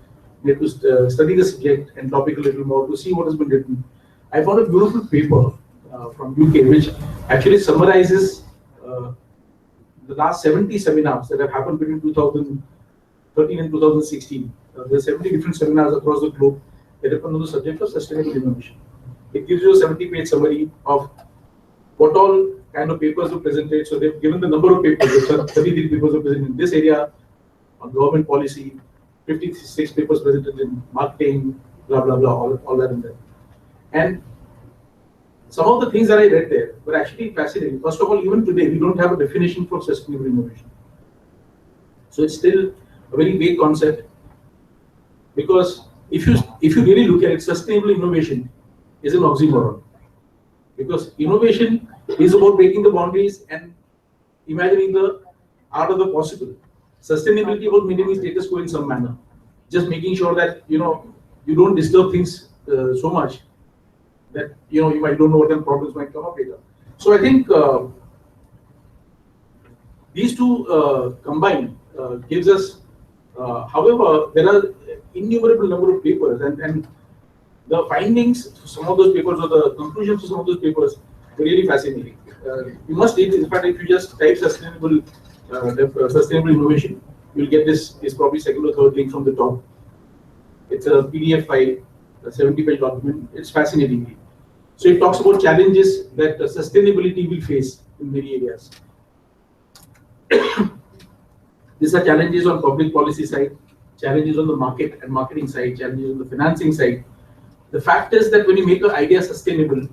net to study the subject and topic a little more to see what has been written. I found a beautiful paper from UK which actually summarizes the last 70 seminars that have happened between 2013 and 2016. There are 70 different seminars across the globe that happen on the subject of sustainable innovation. It gives you a 70-page summary of what all kind of papers were presented. So they've given the number of papers. 33 papers were presented in this area on government policy, 56 papers presented in marketing, blah, blah, blah, all that in there. And some of the things that I read there were actually fascinating. First of all, even today, we don't have a definition for sustainable innovation. So it's still a very vague concept, because if you really look at it, sustainable innovation is an oxymoron. Because innovation is about breaking the boundaries and imagining the art of the possible. Sustainability about maintaining status quo in some manner, just making sure that you don't disturb things so much that you might don't know what kind of problems might come up later. So I think these two combined gives us. However, there are innumerable number of papers, and the findings to some of those papers or the conclusions to some of those papers are really fascinating. You must read this. In fact, if you just type sustainable innovation, you'll get this is probably second or third link from the top. It's a PDF file, a 70-page document. It's fascinating. So it talks about challenges that sustainability will face in many areas. These are challenges on public policy side, challenges on the market and marketing side, challenges on the financing side. The fact is that when you make an idea sustainable,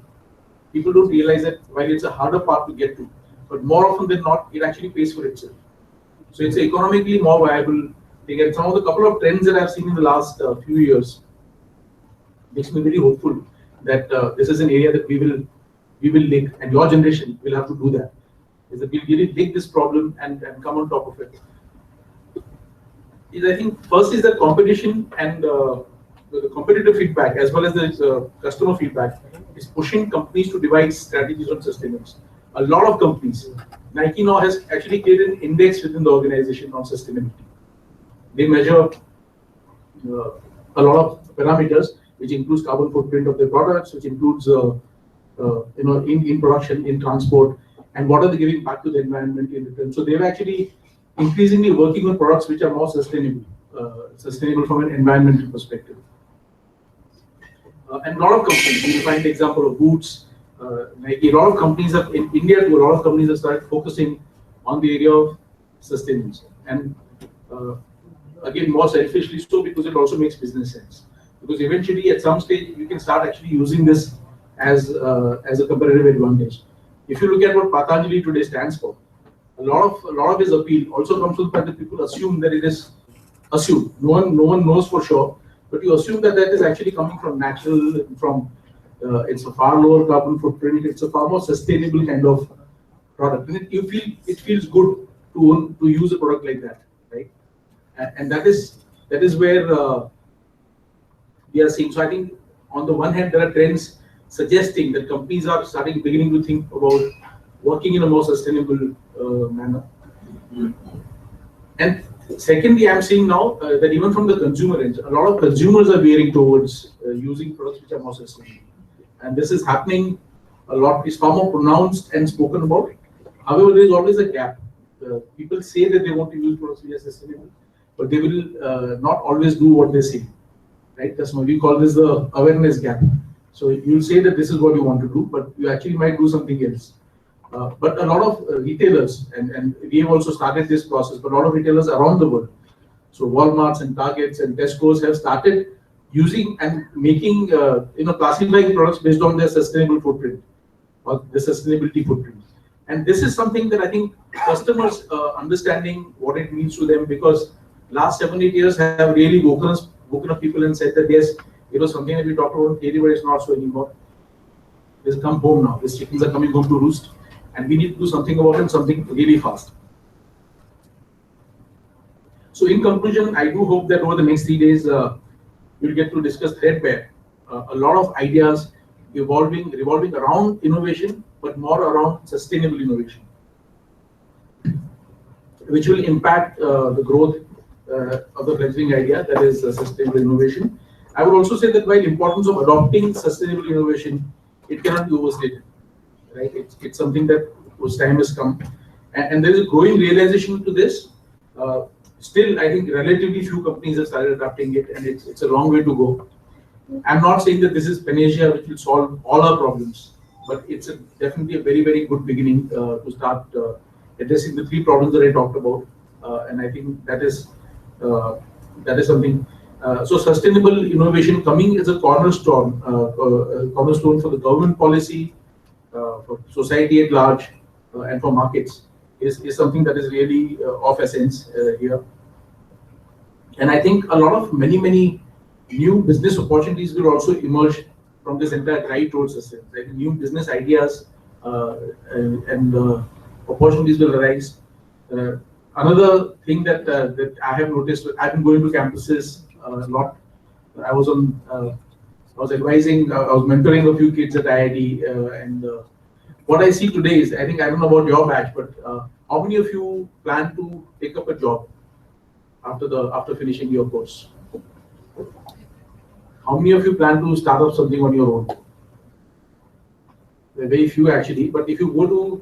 people don't realize that while it's a harder path to get to, but more often than not, it actually pays for itself. So it's economically more viable thing. And some of the couple of trends that I've seen in the last few years makes me very hopeful that this is an area that we will link, and your generation will have to do that. Is that we'll really link this problem and come on top of it. I think first is that competition and the competitive feedback as well as the customer feedback is pushing companies to devise strategies on sustainability. A lot of companies, Nike now has actually created an index within the organization on sustainability. They measure a lot of parameters, which includes carbon footprint of their products, which includes in production, in transport, and what are they giving back to the environment in return. So they're actually increasingly working on products which are more sustainable, sustainable from an environmental perspective. And a lot of companies, you find the example of Boots, Nike, a lot of companies have, in India too, a lot of companies have started focusing on the area of sustainability. And again, more selfishly so, because it also makes business sense. Because eventually, at some stage, you can start actually using this as a competitive advantage. If you look at what Patanjali today stands for, a lot of his appeal also comes from the fact that people assume that it is assumed. No one knows for sure, but you assume that is actually coming from natural, from it's a far lower carbon footprint. It's a far more sustainable kind of product, and it feels good to use a product like that, right? And that is where we are seeing. So I think on the one hand, there are trends suggesting that companies are beginning to think about working in a more sustainable manner. And secondly, I'm seeing now that even from the consumer end, a lot of consumers are veering towards using products which are more sustainable. And this is happening a lot, is far more pronounced and spoken about. However, there is always a gap. People say that they want to use products which are sustainable, but they will not always do what they say. Right? That's why we call this the awareness gap. So you'll say that this is what you want to do, but you actually might do something else. But a lot of retailers, and we have also started this process, but a lot of retailers around the world, so Walmarts and Targets and Tesco's have started using and making, classifying products based on their sustainable footprint or the sustainability footprint. And this is something that I think customers understanding what it means to them, because last 7-8 years have really woken up people and said that yes, something that we talked about theory, but it's not so anymore. It's come home now. These chickens are coming home to roost, and we need to do something about it, something really fast. So in conclusion, I do hope that over the next 3 days, we'll get to discuss threadbare. A lot of ideas revolving around innovation, but more around sustainable innovation, which will impact the growth of the fledgling idea, that is sustainable innovation. I would also say that while importance of adopting sustainable innovation, it cannot be overstated, right? It's something that whose time has come, and there is a growing realization to this. Still, I think relatively few companies have started adopting it, and it's a long way to go. I'm not saying that this is panacea which will solve all our problems, but it's definitely a very, very good beginning to start addressing the 3 problems that I talked about, and I think that is something. So sustainable innovation coming as a cornerstone for the government policy, for society at large, and for markets is something that is really of essence here. And I think a lot of many new business opportunities will also emerge from this entire drive towards sustainability. Right? New business ideas and opportunities will arise. Another thing that I have noticed, I've been going to campuses a lot. I was advising, I was mentoring a few kids at IIT, and what I see today is, I don't know about your batch, but how many of you plan to take up a job after finishing your course? How many of you plan to start up something on your own? There are very few actually, but if you go to,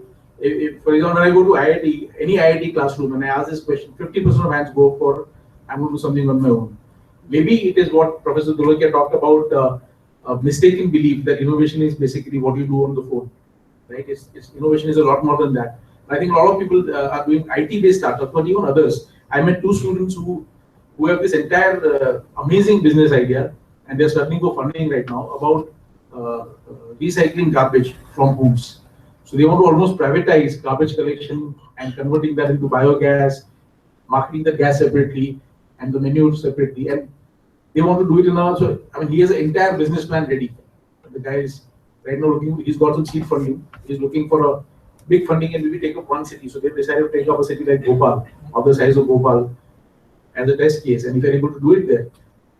for example, when I go to IIT, any IIT classroom, and I ask this question, 50% of hands go for, I'm going to do something on my own. Maybe it is what Professor Dolokia talked about, a mistaken belief that innovation is basically what you do on the phone, right? Innovation is a lot more than that. I think a lot of people are doing IT-based startups, but even others. I met 2 students who have this entire amazing business idea, and they're searching for funding right now about recycling garbage from homes. So they want to almost privatize garbage collection and converting that into biogas, marketing the gas separately and the manure separately. And they want to do it in a, so I mean, he has an entire business plan ready. The guy is right now looking, he's got some seed funding. He's looking for a big funding and maybe take up one city. So they decided to take up a city like Bhopal, of the size of Bhopal, as a test case. And if you're able to do it there.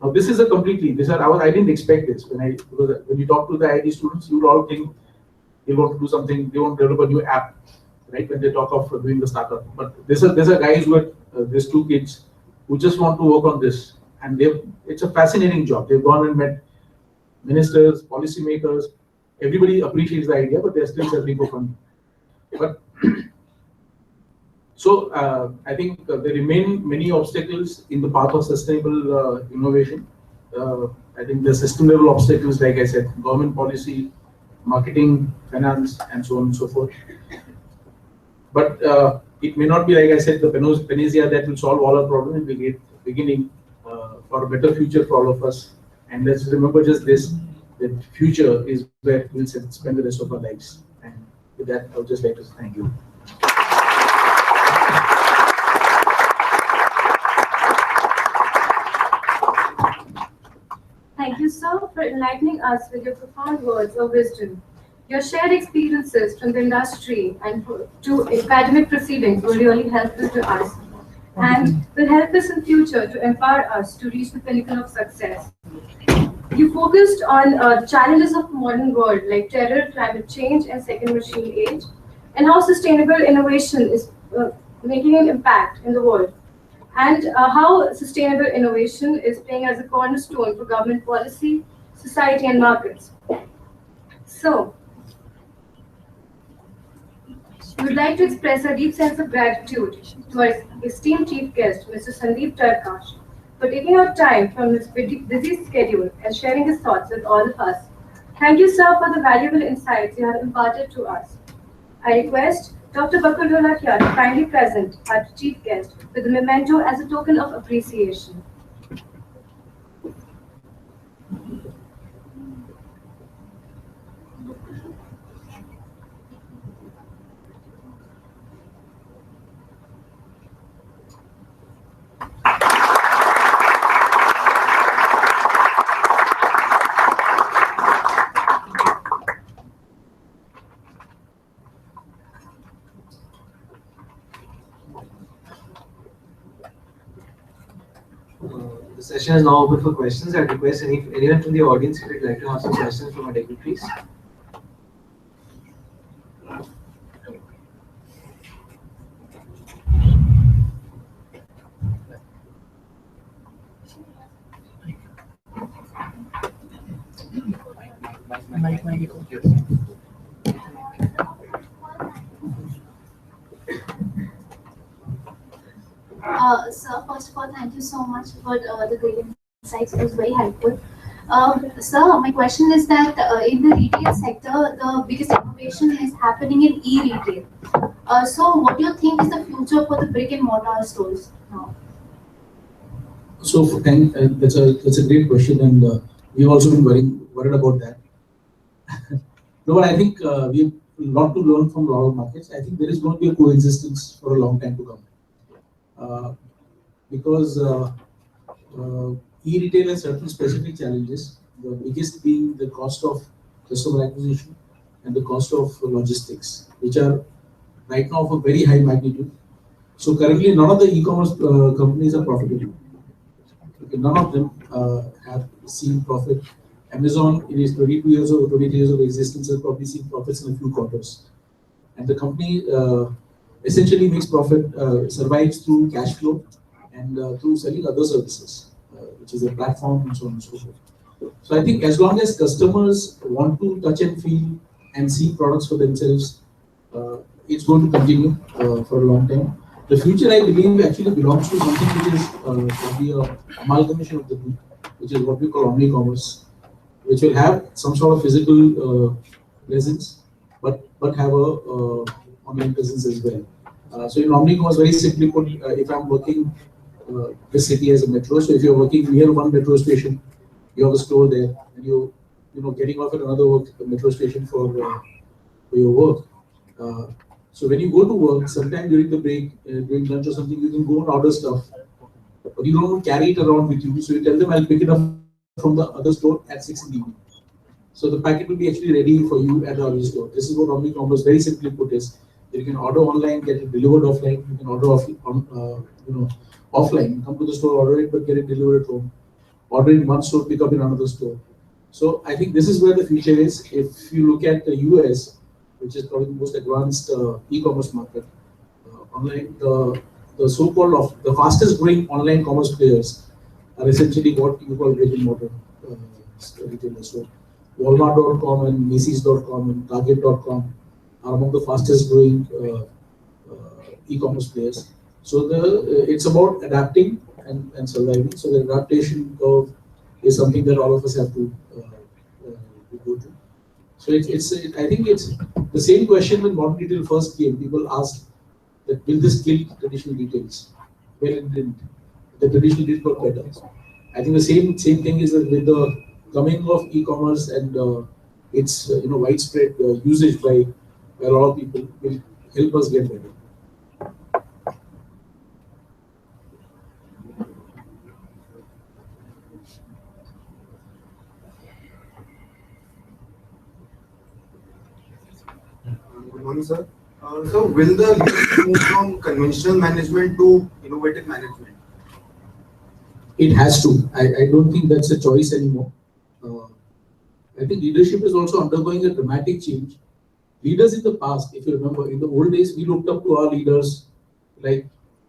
Now this is a completely, I didn't expect this. When you talk to the IT students, you would all think they want to do something, they want to develop a new app, right? When they talk of doing the startup. But there's a guys who there's two kids who just want to work on this. And it's a fascinating job. They've gone and met ministers, policymakers. Everybody appreciates the idea, but they're still searching for funding. But so I think there remain many obstacles in the path of sustainable innovation. I think the system level obstacles, like I said, government policy, marketing, finance, and so on and so forth. But it may not be, like I said, the panacea that will solve all our problems. It will be beginning for a better future for all of us. And let's remember just this, that future is where we'll spend the rest of our lives. And with that, I would just like to say thank you. Thank you, sir, for enlightening us with your profound words of wisdom. Your shared experiences from the industry and to academic proceedings were really helpful to us and will help us in future to empower us to reach the pinnacle of success. You focused on the challenges of the modern world like terror, climate change, and second machine age, and how sustainable innovation is making an impact in the world, and how sustainable innovation is playing as a cornerstone for government policy, society, and markets. So, we would like to express a deep sense of gratitude to our esteemed chief guest, Mr. Sandeep Tarkash, for taking out time from his busy schedule and sharing his thoughts with all of us. Thank you, sir, for the valuable insights you have imparted to us. I request Dr. Bakul here to kindly present our chief guest with a memento as a token of appreciation. The session is now open for questions. I request anyone from the audience if you'd like to ask some questions from our dignitaries. Sir, first of all, thank you so much for the great insights. It was very helpful. Sir, my question is that in the retail sector, the biggest innovation is happening in e-retail. So, what do you think is the future for the brick and mortar stores now? So that's a great question, and we've also been worried about that. No, but I think we have a lot to learn from a lot of markets. I think there is going to be a coexistence for a long time to come. Because e-retail has certain specific challenges, the biggest being the cost of customer acquisition and the cost of logistics, which are right now of a very high magnitude. So currently none of the e-commerce companies are profitable. Okay, none of them have seen profit. Amazon, in its 22 years or 23 years of existence, has probably seen profits in a few quarters. And the company essentially makes profit, survives through cash flow and through selling other services, which is a platform and so on and so forth. So I think as long as customers want to touch and feel and see products for themselves, it's going to continue for a long time. The future, I believe, actually belongs to something which is probably an amalgamation of the two, which is what we call omni-commerce, which will have some sort of physical presence, but have a online presence as well. So in omni-commerce, very simply put, if I'm working this city as a metro, so if you're working near one metro station, you have a store there, and you getting off at another metro station for your work. So when you go to work, sometime during the break, during lunch or something, you can go and order stuff, but you don't carry it around with you. So you tell them, I'll pick it up from the other store at 6 in the evening. So the packet will be actually ready for you at the other store. This is what omni-commerce, very simply put, is. You can order online, get it delivered offline. You can order offline, come to the store, order it, but get it delivered at home. Order in one store, pick up in another store. So I think this is where the future is. If you look at the US, which is probably the most advanced e-commerce market, online, the so-called the fastest growing online commerce players are essentially what you call brick and mortar retailers. So Walmart.com and Macy's.com and Target.com are among the fastest growing e-commerce players. So it's about adapting and surviving. So the adaptation curve is something that all of us have to go to. So I think it's the same question when modern retail first came. People asked that will this kill traditional retails? Well, it didn't. The traditional did got better. I think the same thing is that with the coming of e-commerce and its widespread usage by a lot of people will help us get better. Good morning, sir. So, will the leadership move from conventional management to innovative management? It has to. I don't think that's a choice anymore. I think leadership is also undergoing a dramatic change. Leaders in the past, if you remember, in the old days, we looked up to our leaders, because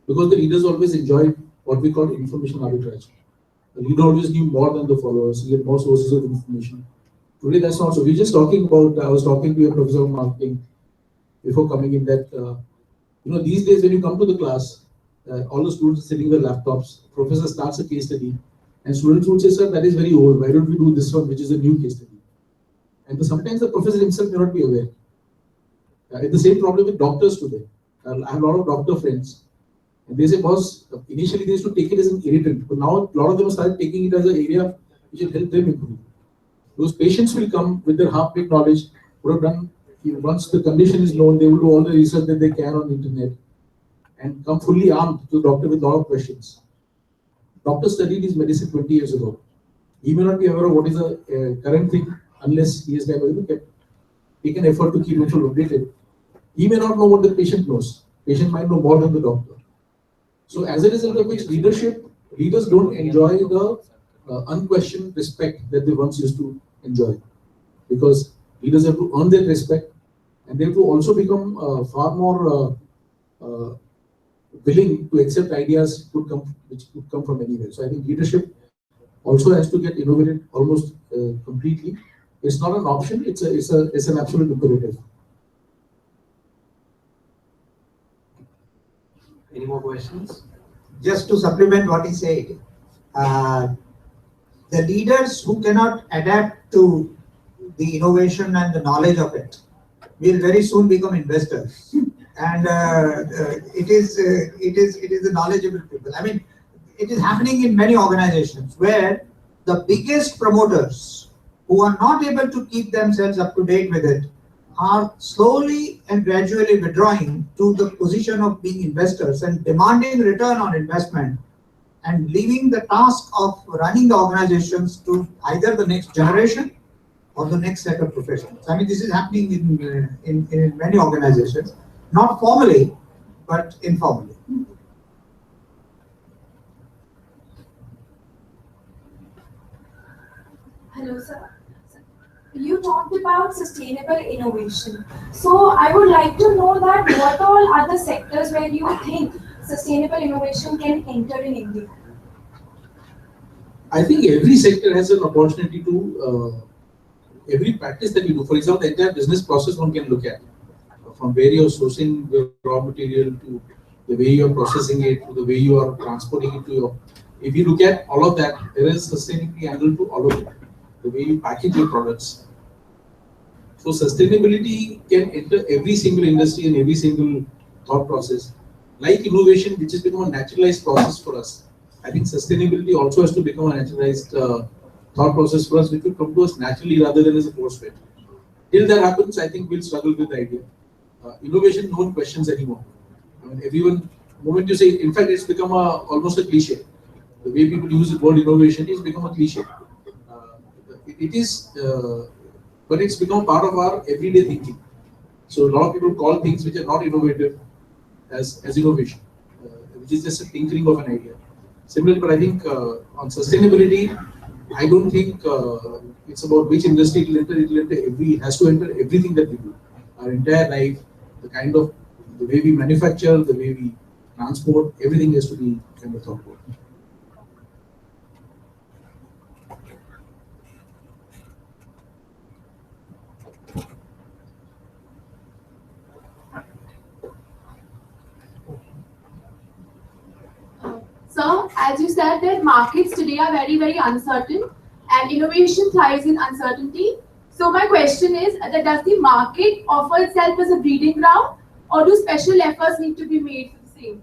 the leaders always enjoyed what we call information arbitrage. The leader always knew more than the followers. He had more sources of information. Today, that's not so. We're just talking about. I was talking to a professor of marketing before coming in that. These days when you come to the class, all the students are sitting with laptops. Professor starts a case study, and students would say, "Sir, that is very old. Why don't we do this one, which is a new case study?" And sometimes the professor himself may not be aware. It's the same problem with doctors today. I have a lot of doctor friends, and they say, "Boss, initially they used to take it as an irritant, but now a lot of them have started taking it as an area which will help them improve." Those patients will come with their half-baked knowledge, would have done, once the condition is known, they will do all the research that they can on the internet and come fully armed to the doctor with a lot of questions. Doctor studied his medicine 20 years ago. He may not be aware of what is the current thing unless he has taken effort to keep himself updated. He may not know what the patient knows. Patient might know more than the doctor. So as a result of which leaders don't enjoy the unquestioned respect that they once used to enjoy, because leaders have to earn that respect, and they have to also become far more willing to accept ideas which could come from anywhere. So I think leadership also has to get innovated almost completely. It's not an option; it's an absolute imperative. Any more questions? Just to supplement what he said, the leaders who cannot adapt to the innovation and the knowledge of it will very soon become investors. And it is the knowledgeable people. I mean, it is happening in many organizations where the biggest promoters who are not able to keep themselves up to date with it are slowly and gradually withdrawing to the position of being investors and demanding return on investment, and leaving the task of running the organizations to either the next generation or the next set of professionals. I mean, this is happening in many organizations, not formally, but informally. Hello, sir. You talked about sustainable innovation. So I would like to know that what all are the sectors where you think sustainable innovation can enter in India? I think every sector has an opportunity to, every practice that you do. For example, the entire business process one can look at, from where you're sourcing the raw material to the way you're processing it to the way you are transporting it to your. If you look at all of that, there is a sustainability angle to all of it. The way you package your products. So sustainability can enter every single industry and every single thought process. Like innovation, which has become a naturalized process for us. I think sustainability also has to become a naturalized thought process for us, which will come to us naturally rather than as a force fit. Till that happens, I think we'll struggle with the idea. innovation, no one questions anymore. I mean, everyone, the moment you say, in fact, it's become almost a cliche. The way people use the word innovation is become a cliche. It is, but it's become part of our everyday thinking. So a lot of people call things which are not innovative as innovation, which is just a tinkering of an idea. Similarly, but I think on sustainability, I don't think it's about which industry it will enter. It will enter it has to enter everything that we do. Our entire life, the way we manufacture, the way we transport, everything has to be kind of thought about. So, as you said that markets today are very, very uncertain and innovation thrives in uncertainty. So my question is that does the market offer itself as a breeding ground or do special efforts need to be made for the same?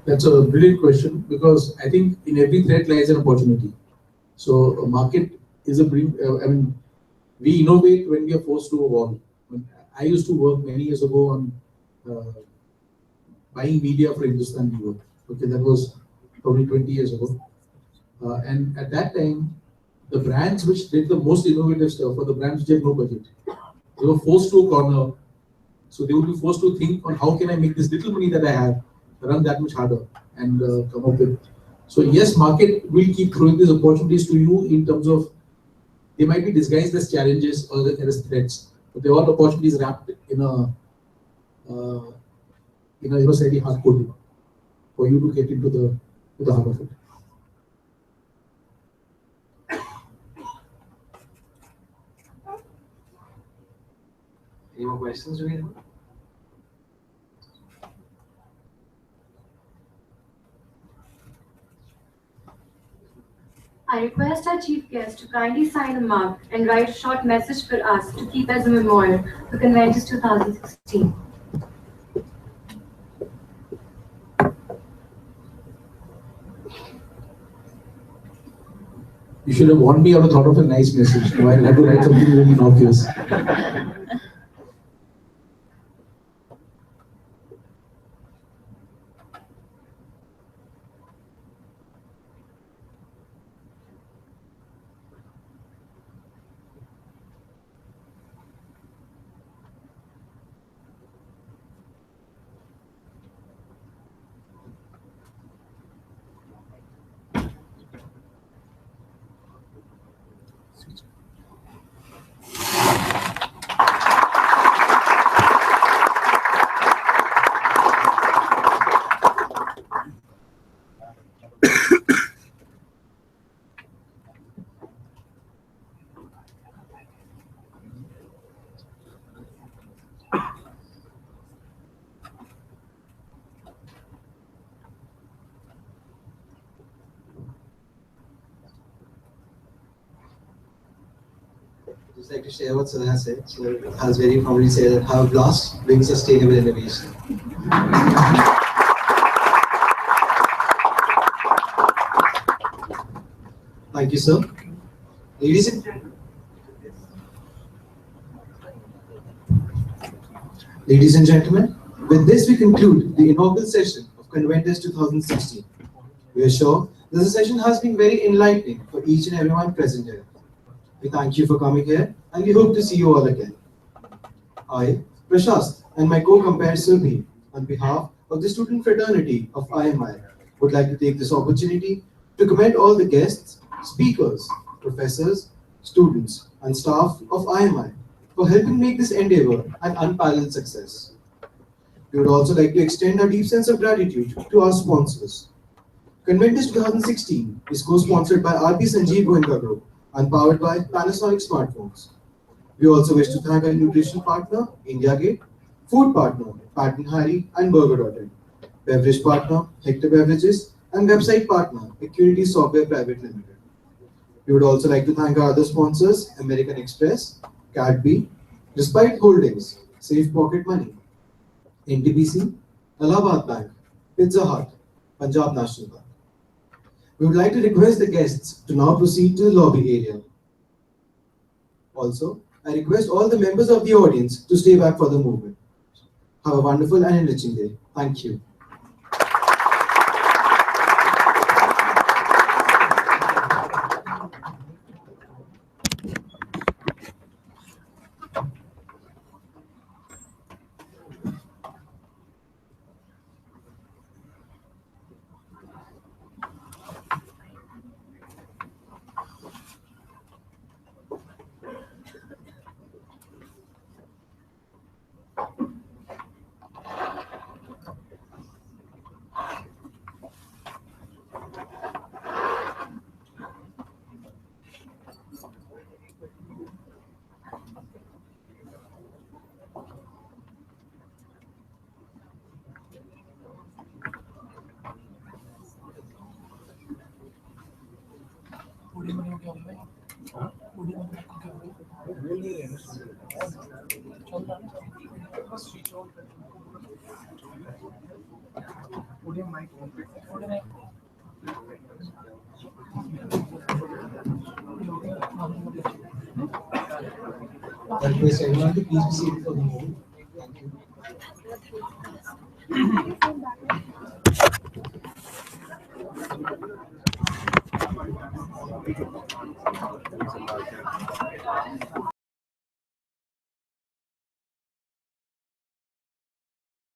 That's a brilliant question because I think in every threat lies an opportunity. So a market is a I mean, we innovate when we are forced to evolve. I used to work many years ago on buying media for Hindustan Viewer. Okay, that was probably 20 years ago. And at that time, the brands which did the most innovative stuff were the brands which had no budget. They were forced to a corner. So they would be forced to think on how can I make this little money that I have run that much harder and come up with. So yes, market will keep throwing these opportunities to you in terms of they might be disguised as challenges or as threats, but they're all opportunities wrapped in a slightly hard coding for you to get into the heart of it. Any more questions, do we have? I request our chief guest to kindly sign a mark and write a short message for us to keep as a memorial for Conventus 2016. You should have warned me or thought of a nice message. Now I'll have to write something really innocuous. Just like to share what Sudha said. So has very probably said that how blast brings sustainable innovation. Thank you, sir. Ladies and gentlemen, with this we conclude the inaugural session of Conventus 2016. We are sure that the session has been very enlightening for each and everyone present here. We thank you for coming here and we hope to see you all again. I, Prashast, and my co-compare Surbhi, on behalf of the student fraternity of IMI, would like to take this opportunity to commend all the guests, speakers, professors, students, and staff of IMI for helping make this endeavor an unparalleled success. We would also like to extend our deep sense of gratitude to our sponsors. Conventus 2016 is co-sponsored by RP Sanjeev Goenka Group and powered by Panasonic smartphones. We also wish to thank our nutrition partner, India Gate, food partner, Pat & Harry and Burger.in, beverage partner, Hector Beverages, and website partner, Security Software Private Limited. We would also like to thank our other sponsors, American Express, Cadby, Despite Holdings, Safe Pocket Money, NTPC, Allahabad Bank, Pizza Hut, Punjab National Bank. We would like to request the guests to now proceed to the lobby area. Also, I request all the members of the audience to stay back for the movement. Have a wonderful and enriching day. Thank you. I request everyone to please be seated for the movement. Thank you.